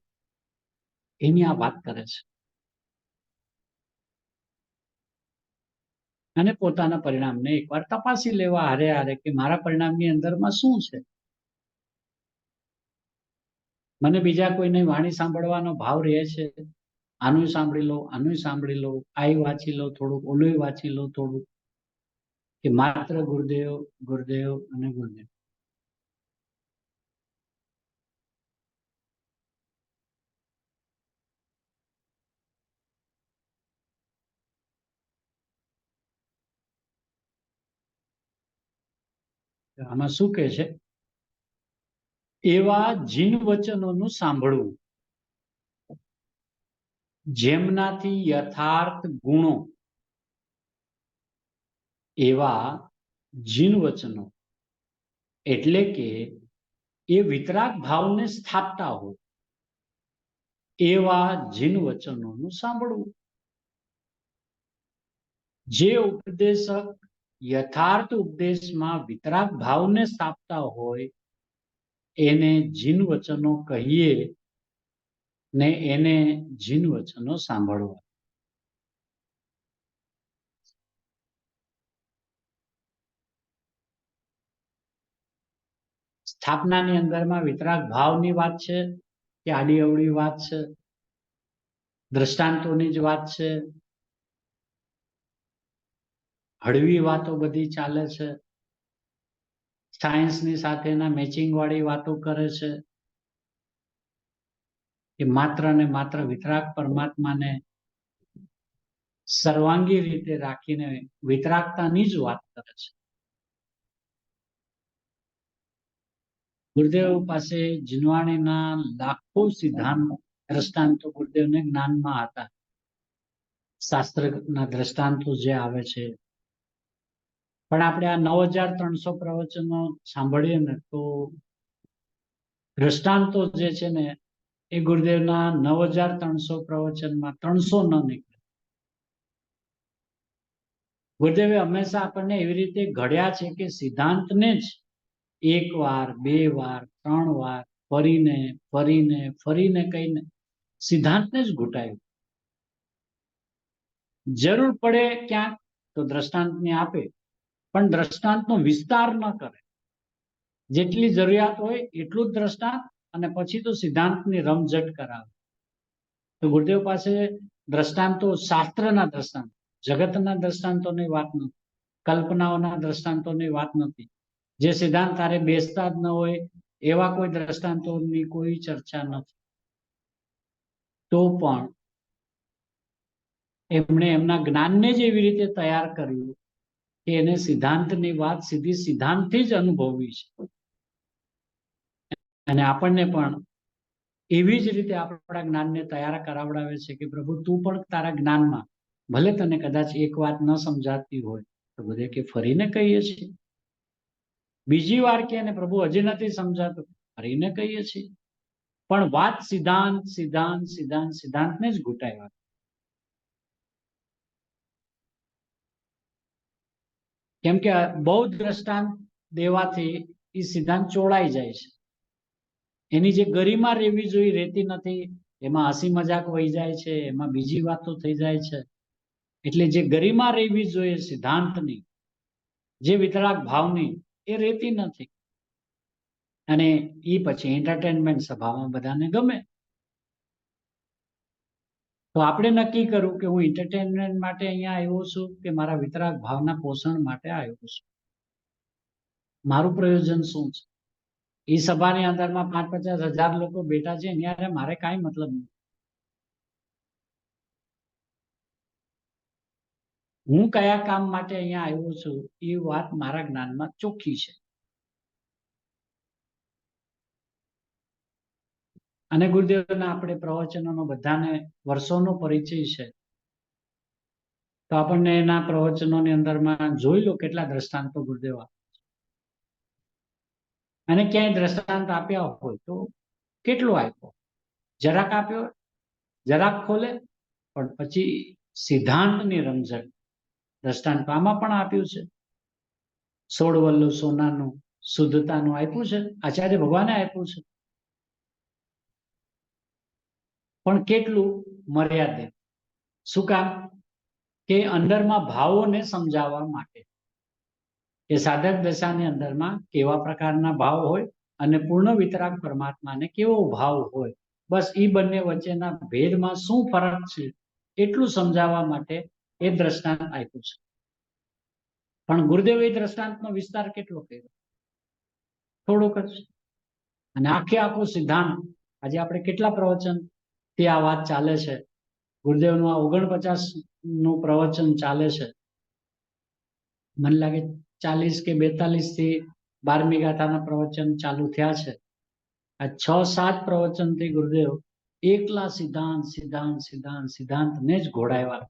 એની આ વાત કરે છે. અને પોતાના પરિણામને એકવાર તપાસી લેવા હારે કે મારા પરિણામની અંદરમાં શું છે. મને બીજા કોઈની વાણી સાંભળવાનો ભાવ રહે છે, આનું સાંભળી લો, આનું સાંભળી લો, આ વાંચી લો થોડુંક, ઓલું વાંચી લો થોડુંક, કે માત્ર ગુરુદેવ ગુરુદેવ અને ગુરુદેવ. આમાં શું કહે છે? એવા જીન વચનોનું સાંભળવું જેમનાથી યથાર્થ ગુણો, એવા જીન વચનો એટલે કે એ વિતરાગ ભાવને સ્થાપતા હોય એવા જીન વચનોનું સાંભળવું. જે ઉપદેશક યથાર્થ ઉપદેશમાં વિતરાગ ભાવને સ્થાપતા હોય એને જીન વચનો કહીએ ને એને જીન વચનો સાંભળવા. સ્થાપનાની અંદરમાં વિતરાગ ભાવની વાત છે કે આડી અવળી વાત છે, દ્રષ્ટાંતોની જ વાત છે, હળવી વાતો બધી ચાલે છે, સાયન્સની સાથેના મેચિંગ વાળી વાતો કરે છે, કે માત્ર ને માત્ર વિતરાગ પરમાત્માને સર્વાંગી રીતે રાખીને વિતરાગતાની જ વાત કરે છે. ગુરુદેવ પાસે જીનવાણીના લાખો સિદ્ધાંત દ્રષ્ટાંતો ગુરુદેવને જ્ઞાનમાં હતા. શાસ્ત્રના દ્રષ્ટાંતો જે આવે છે, પણ આપણે આ 9300 પ્રવચનો સાંભળીએ ને તો દ્રષ્ટાંતો જે છે ને એ ગુરુદેવના 9300 પ્રવચનમાં 300 ન નીકળે. ગુરુદેવે હંમેશા આપણને એવી રીતે ઘડ્યા છે કે સિદ્ધાંતને જ એક વાર, બે વાર, ત્રણ વાર ફરીને ફરીને ફરીને કહીને સિદ્ધાંતને જ ઘૂંટાયું. જરૂર પડે ક્યાંક તો દ્રષ્ટાંતને આપે, પણ દ્રષ્ટાંતનો વિસ્તાર ન કરે. જેટલી જરૂરિયાત હોય એટલું જ દ્રષ્ટાંત, અને પછી તો સિદ્ધાંતની રમઝટ કરાવે. તો ગુરુદેવ પાસે દ્રષ્ટાંતો શાસ્ત્રના દ્રષ્ટાંત, જગતના દ્રષ્ટાંતોની વાત નથી, કલ્પનાઓના દ્રષ્ટાંતોની વાત નથી. જે સિદ્ધાંત તારે બેસતા જ ન હોય એવા કોઈ દ્રષ્ટાંતોની કોઈ ચર્ચા નથી. તો પણ એમણે એમના જ્ઞાનને જ એવી રીતે તૈયાર કર્યું કે એને સિદ્ધાંતની વાત સીધી સિદ્ધાંતથી જ અનુભવવી છે. અને આપણને પણ એવી જ રીતે આપણા જ્ઞાનને તૈયાર કરાવડાવે છે કે પ્રભુ તું પણ તારા જ્ઞાનમાં ભલે તને કદાચ એક વાત ન સમજાતી હોય તો બધે કે ફરીને કહીએ છીએ, બીજી વાર કે પ્રભુ હજી નથી સમજાતું, ફરીને કહીએ છીએ, પણ વાત સિદ્ધાંત સિદ્ધાંત સિદ્ધાંત સિદ્ધાંતને જ ઘૂંટાવ્યા. કેમ કે બહુ દ્રષ્ટાંત દેવાથી એ સિદ્ધાંત ચોળાઈ જાય છે. એની જે ગરિમા રહેવી જોઈએ રહેતી નથી, એમાં હસી મજાક વહી જાય છે, એમાં બીજી વાતો થઈ જાય છે. એટલે જે ગરિમા રહેવી જોઈએ સિદ્ધાંતની, જે વિતરાગ ભાવની, એ રહેતી નથી. અને એ પછી એન્ટરટેનમેન્ટ સભામાં બધાને ગમે. તો આપણે નક્કી કરું કે હું એન્ટરટેનમેન્ટ માટે અહીંયા આવ્યો છું કે મારા વિતરાગ ભાવના પોષણ માટે આવ્યો છું. મારું પ્રયોજન શું છે? એ સભાની અંદરમાં 50,000 લોકો બેઠા છે, એની મારે કાંઈ મતલબ નથી. હું કયા કામ માટે અહીંયા આવ્યો છું એ વાત મારા જ્ઞાનમાં ચોખ્ખી છે. અને ગુરુદેવના આપણે પ્રવચનોનો બધાને વર્ષોનો પરિચય છે. તો આપણને એના પ્રવચનોની અંદરમાં જોઈ લો કેટલા દ્રષ્ટાંતો ગુરુદેવ આપે છે. અને ક્યાંય દ્રષ્ટાંત આપ્યા હોય તો કેટલું આપ્યો, જરાક આપ્યો, જરાક ખોલે, પણ પછી સિદ્ધાંતની રમઝટ દ્રષ્ટાંત આમાં પણ આપ્યું છે. 16 વલ્લુ સોનાનું શુદ્ધતાનું આપ્યું છે, આચાર્ય ભગવાને આપ્યું છે, પણ કેટલું મર્યાદિત. શું કામ? કે અંદરમાં ભાવોને સમજાવવા માટે, કે સાધક દશાની અંદરમાં કેવા પ્રકારના ભાવ હોય અને પૂર્ણ વિતરાગ પરમાત્માને કેવો ભાવ હોય, બસ એ બંને વચ્ચેના ભેદમાં શું ફરક છે એટલું સમજાવવા માટે એ દ્રષ્ટાંત આપ્યું છે. પણ ગુરુદેવ એ દ્રષ્ટાંતનો વિસ્તાર કેટલો કર્યો? થોડોક જ. અને આખો સિદ્ધાંત આજે આપણે કેટલા પ્રવચન થી આ વાત ચાલે છે. ગુરુદેવનું આ 49નું પ્રવચન ચાલે છે. મને લાગે 40 કે 42 થી 12મી ગાથાના પ્રવચન ચાલુ થયા છે. આ 6-7 પ્રવચનથી ગુરુદેવ એકલા સિદ્ધાંત સિદ્ધાંત સિદ્ધાંત સિદ્ધાંતને જ ઘોડાવ્યા.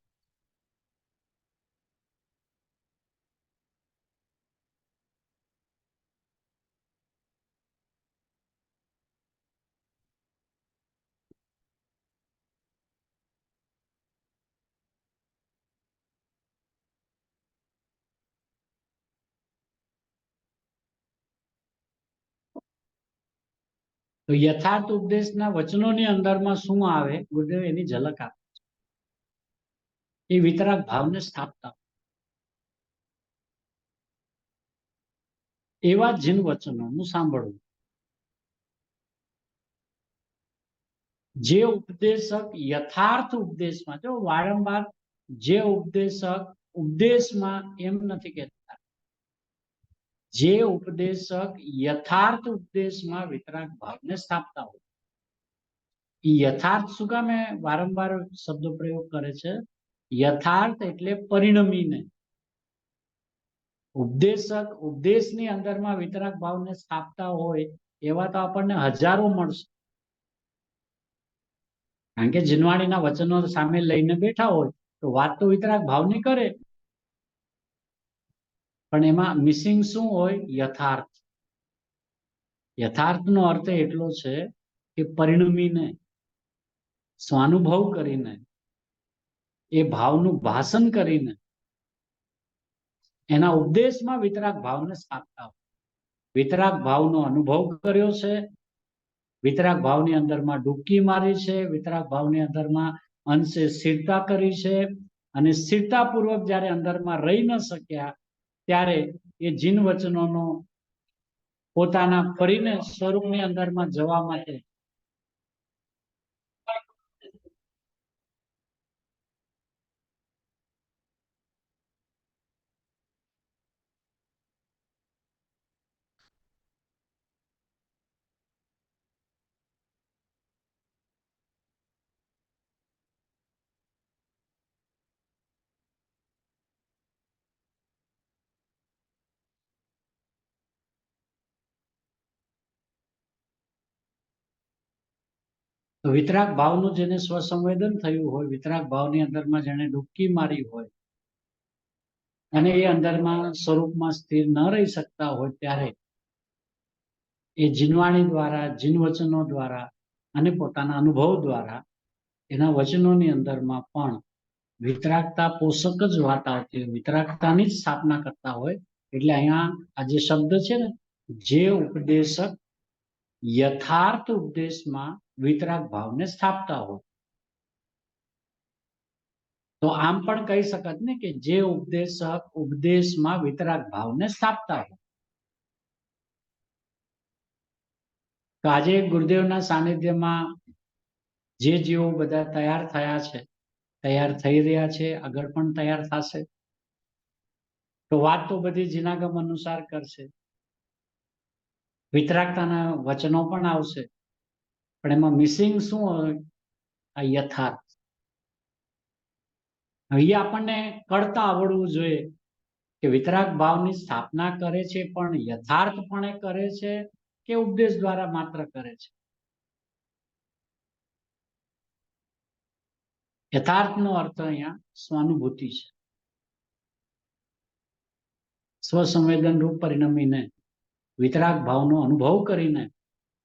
તો યથાર્થ ઉપદેશના વચનોની અંદરમાં શું આવે, ગુરુદેવ એની ઝલક આપે છે. એ વિતરાગ ભાવને સ્થાપતા એવા જીન વચનોનું સાંભળવું. જે ઉપદેશક યથાર્થ ઉપદેશમાં, જો વારંવાર જે ઉપદેશક ઉપદેશમાં એમ નથી કહેતા, જે ઉપદેશક યથાર્થ ઉપદેશમાં વિતરાગ ભાવને સ્થાપતા હોય. એ યથાર્થ શું કામે વારંવાર શબ્દો પ્રયોગ કરે છે? યથાર્થ એટલે પરિણમીને. ઉપદેશક ઉપદેશની અંદરમાં વિતરાગ ભાવને સ્થાપતા હોય એવા તો આપણને હજારો મળશે. કારણ કે જીનવાણીના વચનો સામે લઈને બેઠા હોય તો વાત તો વિતરાગ ભાવની કરે, પણ એમાં મિસિંગ શું હોય? યથાર્થ. યથાર્થનો અર્થ એટલો છે કે પરિણમીને, સ્વાનુભવ કરીને, એ ભાવનું ભાષણ કરીને એના ઉપદેશમાં વિતરાગ ભાવને સ્થાપતા હોય. વિતરાગ ભાવનો અનુભવ કર્યો છે, વિતરાગ ભાવની અંદરમાં ડૂબકી મારી છે, વિતરાગ ભાવની અંદરમાં અંશે સ્થિરતા કરી છે, અને સ્થિરતાપૂર્વક જ્યારે અંદરમાં રહી ન શક્યા ત્યારે એ જીન વચનોનો પોતાના ફરીને સ્વરૂપની અંદરમાં જવા માટે વિતરાગ ભાવનું જેને સ્વસંવેદન થયું હોય, વિતરાગ ભાવની અંદરમાં જેને ડૂબકી મારી હોય અને એ અંદરમાં સ્વરૂપમાં સ્થિર ન રહી શકતા હોય ત્યારે એ જીનવાણી દ્વારા, જીન વચનો દ્વારા અને પોતાના અનુભવ દ્વારા એના વચનોની અંદરમાં પણ વિતરાગતા પોષક જ વાત આવતી હોય, વિતરાગતાની જ સ્થાપના કરતા હોય. એટલે અહીંયા આ જે શબ્દ છે ને, જે ઉપદેશક યથાર્થ ઉપદેશમાં વિતરાગ ભાવને સ્થાપતા હોય, તો આમ પણ કહી શકાય ને કે જે ઉપદેશક ઉપદેશમાં વિતરાગ ભાવને સ્થાપતા હોય. તો આજે ગુરુદેવના સાનિધ્યમાં જે જીવો બધા તૈયાર થયા છે, તૈયાર થઈ રહ્યા છે, આગળ પણ તૈયાર થશે, તો વાત તો બધી જીનાગમ અનુસાર કરશે, વિતરાગતાના વચનો પણ આવશે, પણ એમાં મિસિંગ શું હોય? આ યથાર્થ. હવે આપણને કળતા આવડવું જોઈએ કે વિતરાગ ભાવની સ્થાપના કરે છે પણ યથાર્થપણે કરે છે કે ઉપદેશ દ્વારા માત્ર કરે છે. યથાર્થનો અર્થ અહીંયા સ્વાનુભૂતિ છે, સ્વસંવેદન રૂપ પરિણમીને વિતરાગ ભાવનો અનુભવ કરીને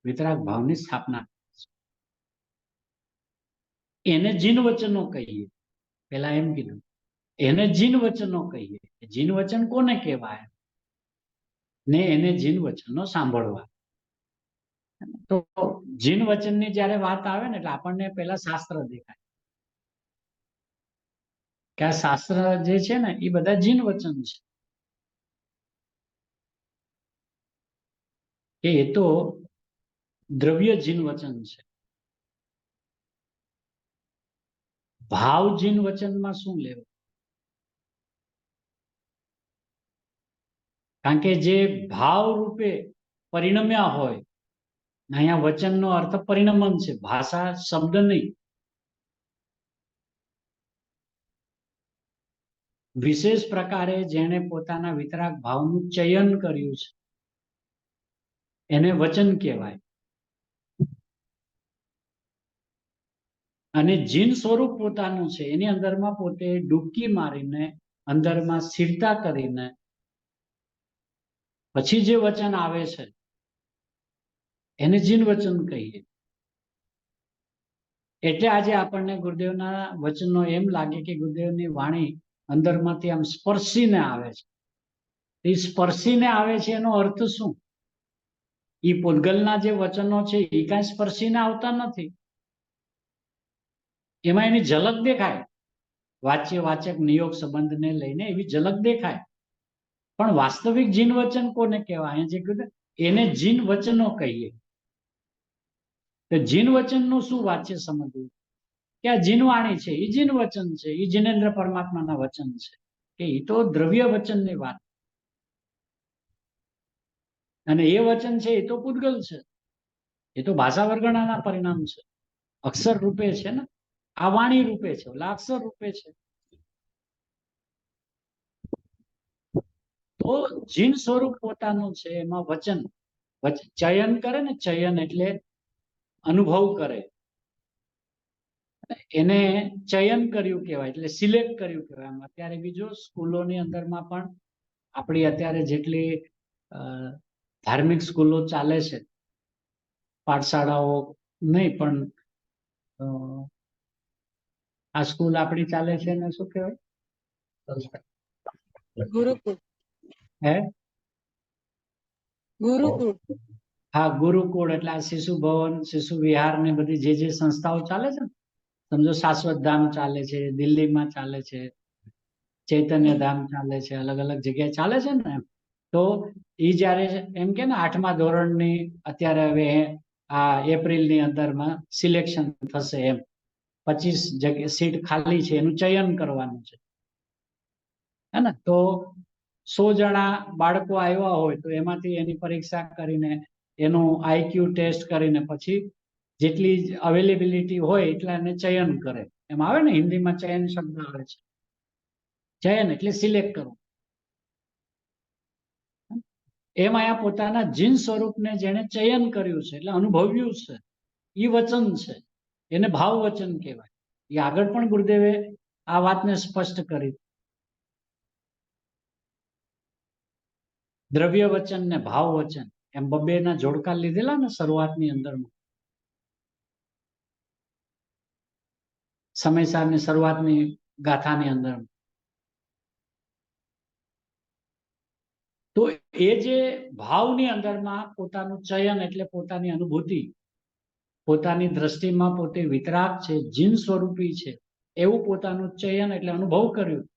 વિતરાગ ભાવની સ્થાપના કરે છે. એને જીન વચનો કહીએ. પેલા એમ કીધું, એને જીન વચનો કહીએ. જીન વચન કોને કહેવાય? ને એને જીન વચનો સાંભળવા. તો જીન વચનની જ્યારે વાત આવે ને એટલે આપણને પેલા શાસ્ત્ર દેખાય કે આ શાસ્ત્ર જે છે ને એ બધા જીન વચન છે, કે એ તો દ્રવ્ય જીન વચન છે. ભાવ જીન વચનમાં શું લેવું? કારણ કે જે ભાવ રૂપે પરિણમ્યા હોય, અહીંયા વચનનો અર્થ પરિણમન છે, ભાષા શબ્દ નહીં. વિશેષ પ્રકારે જેણે પોતાના વિતરાગ ભાવનું ચયન કર્યું છે એને વચન કહેવાય. અને જીન સ્વરૂપ પોતાનું છે, એની અંદરમાં પોતે ડૂબકી મારીને અંદરમાં સ્થિરતા કરીને પછી જે વચન આવે છે એને જીન વચન કહીએ. એટલે આજે આપણને ગુરુદેવના વચનો એમ લાગે કે ગુરુદેવની વાણી અંદરમાંથી આમ સ્પર્શીને આવે છે. એ સ્પર્શીને આવે છે એનો અર્થ શું? એ પૂતગલના જે વચનો છે એ કાંઈ સ્પર્શીને આવતા નથી. એમાં એની ઝલક દેખાય, વાચ્ય વાચક નિયોગ સંબંધને લઈને એવી ઝલક દેખાય, પણ વાસ્તવિક જીન વચન કોને કહેવાય? જે કીધું એને જીન વચનો કહીએ. તો જીન વચનનું શું વાચ્ય સમજવું કે આ જીનવાણી છે, એ જીન વચન છે, એ જીનેન્દ્ર પરમાત્માના વચન છે, કે એ તો દ્રવ્ય વચનની વાત, અને એ વચન છે એ તો પૂતગલ છે, એ તો ભાષા વર્ગણાના પરિણામ છે, અક્ષર રૂપે છે ને, આ વાણી રૂપે છે, ઓલા અક્ષર રૂપે છે. તો જીન સ્વરૂપ પોતાનું છે, એમાં વચન ચયન કરે ને, ચયન એટલે અનુભવ કરે, એને ચયન કર્યું કહેવાય, એટલે સિલેક્ટ કર્યું કહેવાય. અત્યારે બીજો સ્કૂલોની અંદરમાં પણ આપણી અત્યારે જેટલી ધાર્મિક સ્કૂલો ચાલે છે, પાઠશાળાઓ નહીં, પણ આ સ્કૂલ આપણી ચાલે છે એને શું કહેવાય? ગુરુકુળ. હે? ગુરુકુળ. હા, ગુરુકુળ. એટલે આ શિશુ ભવન, શિશુ વિહાર ને બધી જે સંસ્થાઓ ચાલે છે ને, સમજો શાશ્વત ધામ ચાલે છે, દિલ્હીમાં ચાલે છે, ચૈતન્ય ધામ ચાલે છે, અલગ અલગ જગ્યાએ ચાલે છે ને, તો એ જયારે એમ કે ને 8મા ધોરણની અત્યારે હવે આ એપ્રિલની અંદરમાં સિલેક્શન થશે, એમ 25 જગ્યા સીટ ખાલી છે, એનું ચયન કરવાનું છે, હે ને? તો 100 જણા બાળકો આવ્યા હોય તો એમાંથી એની પરીક્ષા કરીને, એનું આઈક્યુ ટેસ્ટ કરીને, પછી જેટલી અવેલેબિલિટી હોય એટલા એને ચયન કરે. એમ આવે ને, હિન્દીમાં ચયન શબ્દ આવે છે. ચયન એટલે સિલેક્ટ કરવું. એમ અહીંયા પોતાના જીન સ્વરૂપને જેને ચયન કર્યું છે, એટલે અનુભવ્યું છે, એ વચન છે, એને ભાવ વચન કહેવાય. એ આગળ પણ ગુરુદેવે આ વાતને સ્પષ્ટ કરી. દ્રવ્ય વચન ને ભાવ વચન એમ બબ્બેના જોડકા લીધેલા ને શરૂઆતની અંદરમાં, સમયસારની શરૂઆતની ગાથાની અંદર. તો એ જે ભાવની અંદરમાં પોતાનું ચયન એટલે પોતાની અનુભૂતિ, પોતાની દ્રષ્ટિમાં પોતે વિતરાગ છે, જીન સ્વરૂપી છે, એવું પોતાનું ચયન એટલે અનુભવ કર્યું.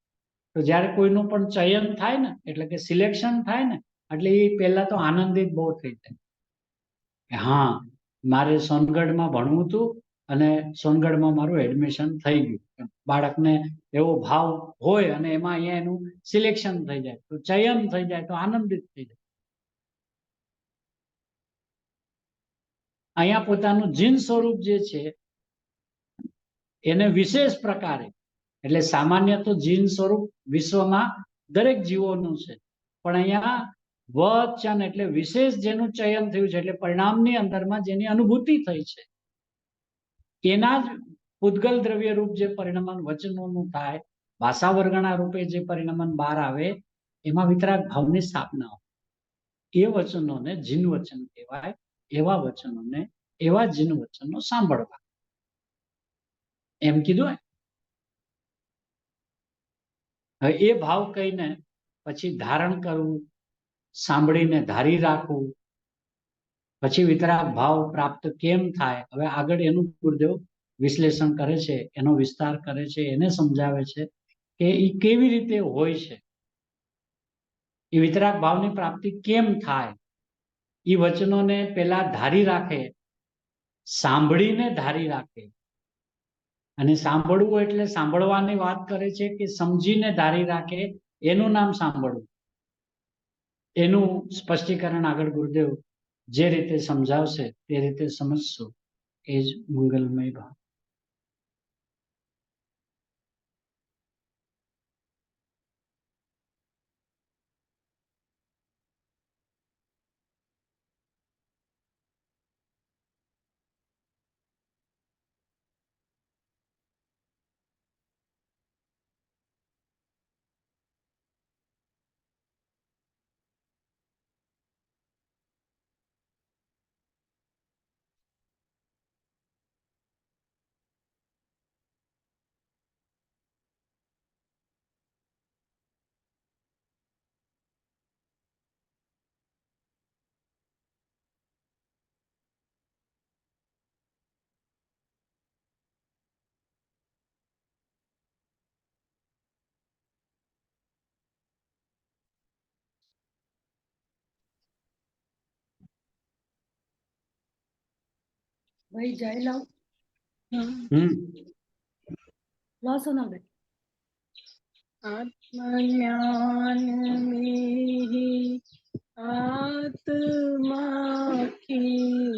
તો જ્યારે કોઈનું પણ ચયન થાય ને, એટલે કે સિલેક્શન થાય ને, એટલે એ પહેલા તો આનંદિત બહુ થઈ જાય. હા, મારે સોનગઢમાં ભણવું હતું અને સોનગઢમાં મારું એડમિશન થઈ ગયું. બાળકને એવો ભાવ હોય અને એમાં અહીંયા એનું સિલેક્શન થઈ જાય, તો ચયન થઈ જાય, તો આનંદિત થઈ જાય. અહીંયા પોતાનું જીન સ્વરૂપ જે છે એને વિશેષ પ્રકારે, એટલે સામાન્ય તો જીન સ્વરૂપ વિશ્વમાં દરેક જીવોનું છે, પણ અહીંયા વચન એટલે વિશેષ જેનું ચયન થયું છે, એટલે પરિણામની અંદરમાં જેની અનુભૂતિ થઈ છે, એના જ પૂતગલ દ્રવ્ય રૂપ જે પરિણમન વચનોનું થાય, ભાષા વર્ગણા રૂપે જે પરિણમન બહાર આવે, એમાં વિતરાગ ભાવની સ્થાપના હોય. એ વચનોને જીન વચન કહેવાય. એવા વચનોને, એવા જીન વચનો સાંભળવા, એમ કીધું. હવે એ ભાવ કહીને પછી ધારણ કરવું, સાંભળીને ધારી રાખવું, પછી વિતરાગ ભાવ પ્રાપ્ત કેમ થાય, હવે આગળ એનું ગુરુદેવ વિશ્લેષણ કરે છે, એનો વિસ્તાર કરે છે, એને સમજાવે છે કે એ કેવી રીતે હોય છે, એ વિતરાગ ભાવની પ્રાપ્તિ કેમ થાય. એ વચનોને પેલા ધારી રાખે, સાંભળીને ધારી રાખે. અને સાંભળવું એટલે સાંભળવાની વાત કરે છે કે સમજીને ધારી રાખે, એનું નામ સાંભળવું. એનું સ્પષ્ટીકરણ આગળ ગુરુદેવ જે રીતે સમજાવશે તે રીતે સમજશું. એ જ મંગલમય ભાવ. भाई जय लाओ लो सुना भाई। आत्मज्ञान में ही आत्मा की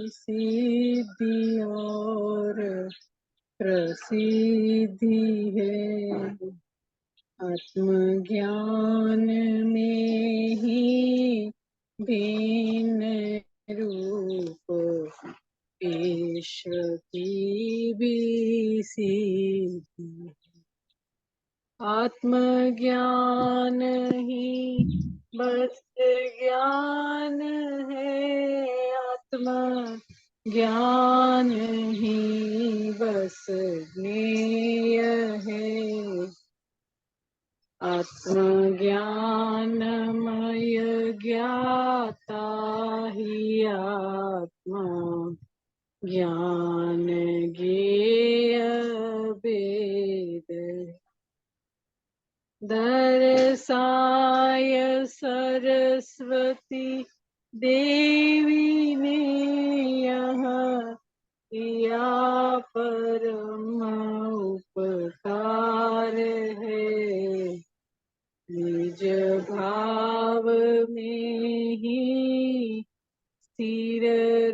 सिद्धि और प्रसिद्धि है। आत्मज्ञान में ही भिन्न रूप ईश्वर की भी सिद्धि। आत्मज्ञान ही बस ज्ञान है। आत्म ज्ञान ही बस ज्ञेय है। आत्मज्ञानमय ज्ञाता ही आत्मा ज्ञान ज्ञेय वेद। दर्शाय सरस्वती देवी ने यह किया परम उपकार है। निज भाव में ही स्थिर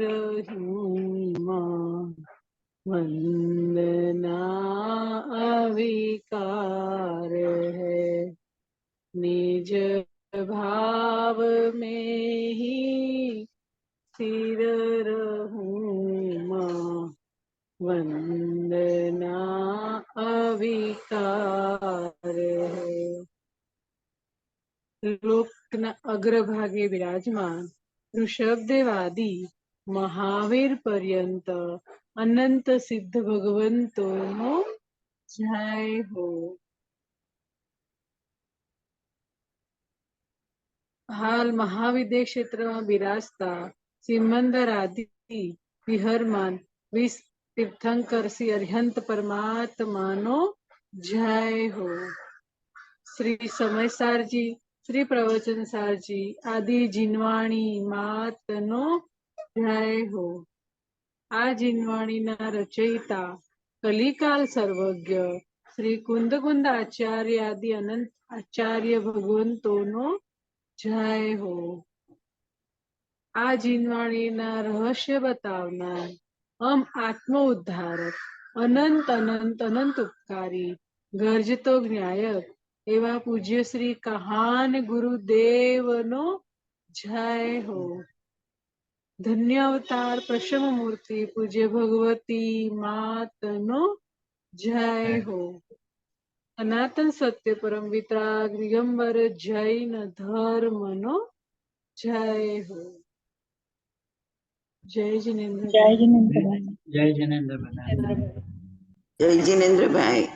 रहूं मां, वंदना अविकार है। निज भाव में ही स्थिर रहूं मां, वंदना अविकार है। લોકના અગ્રભાગે વિરાજમાન ઋષભદેવાદી મહાવીર પર્યંત અનંત સિદ્ધ ભગવંતોનો જય હો। હાલ મહાવિદ્ય ક્ષેત્રમાં બિરાજતા સિમંદર આદિ વિહરમાન વિશ્વ તીર્થંકર શ્રી અરિહંત પરમાત્માનો જય હો। શ્રી સમયસારજી, શ્રી પ્રવચનસારજી આદિ જીનવાણી માતનો જય હો। આ જીનવાણીના રચયિતા કલિકાલ સર્વજ્ઞ શ્રી કુંદ આચાર્ય આદિ અનંત આચાર્ય ભગવંતોનો જય હો। આ જીનવાણીના રહસ્ય બતાવનાર આત્મ ઉદ્ધારક અનંત અનંત અનંત ઉપકારી ગર્જતો જ્ઞાયક એવા પૂજ્ય શ્રી કહાન ગુરુદેવનો જય હો। ધન્ય અવતાર પ્રસમ મૂર્તિ પૂજ્ય ભગવતી માતનો જય હો। સનાતન સત્ય પરમ વિતરાગ દિગંબર જૈન ધર્મનો જય હો। જય જિનેન્દ્ર। જય જિનેન્દ્રભાઈ। જય જિનેન્દ્રભાઈ। જય જિનેન્દ્રભાઈ।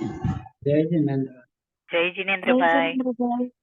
જય જિનેન્દ્ર। જય જિનેન્દ્રભાઈ।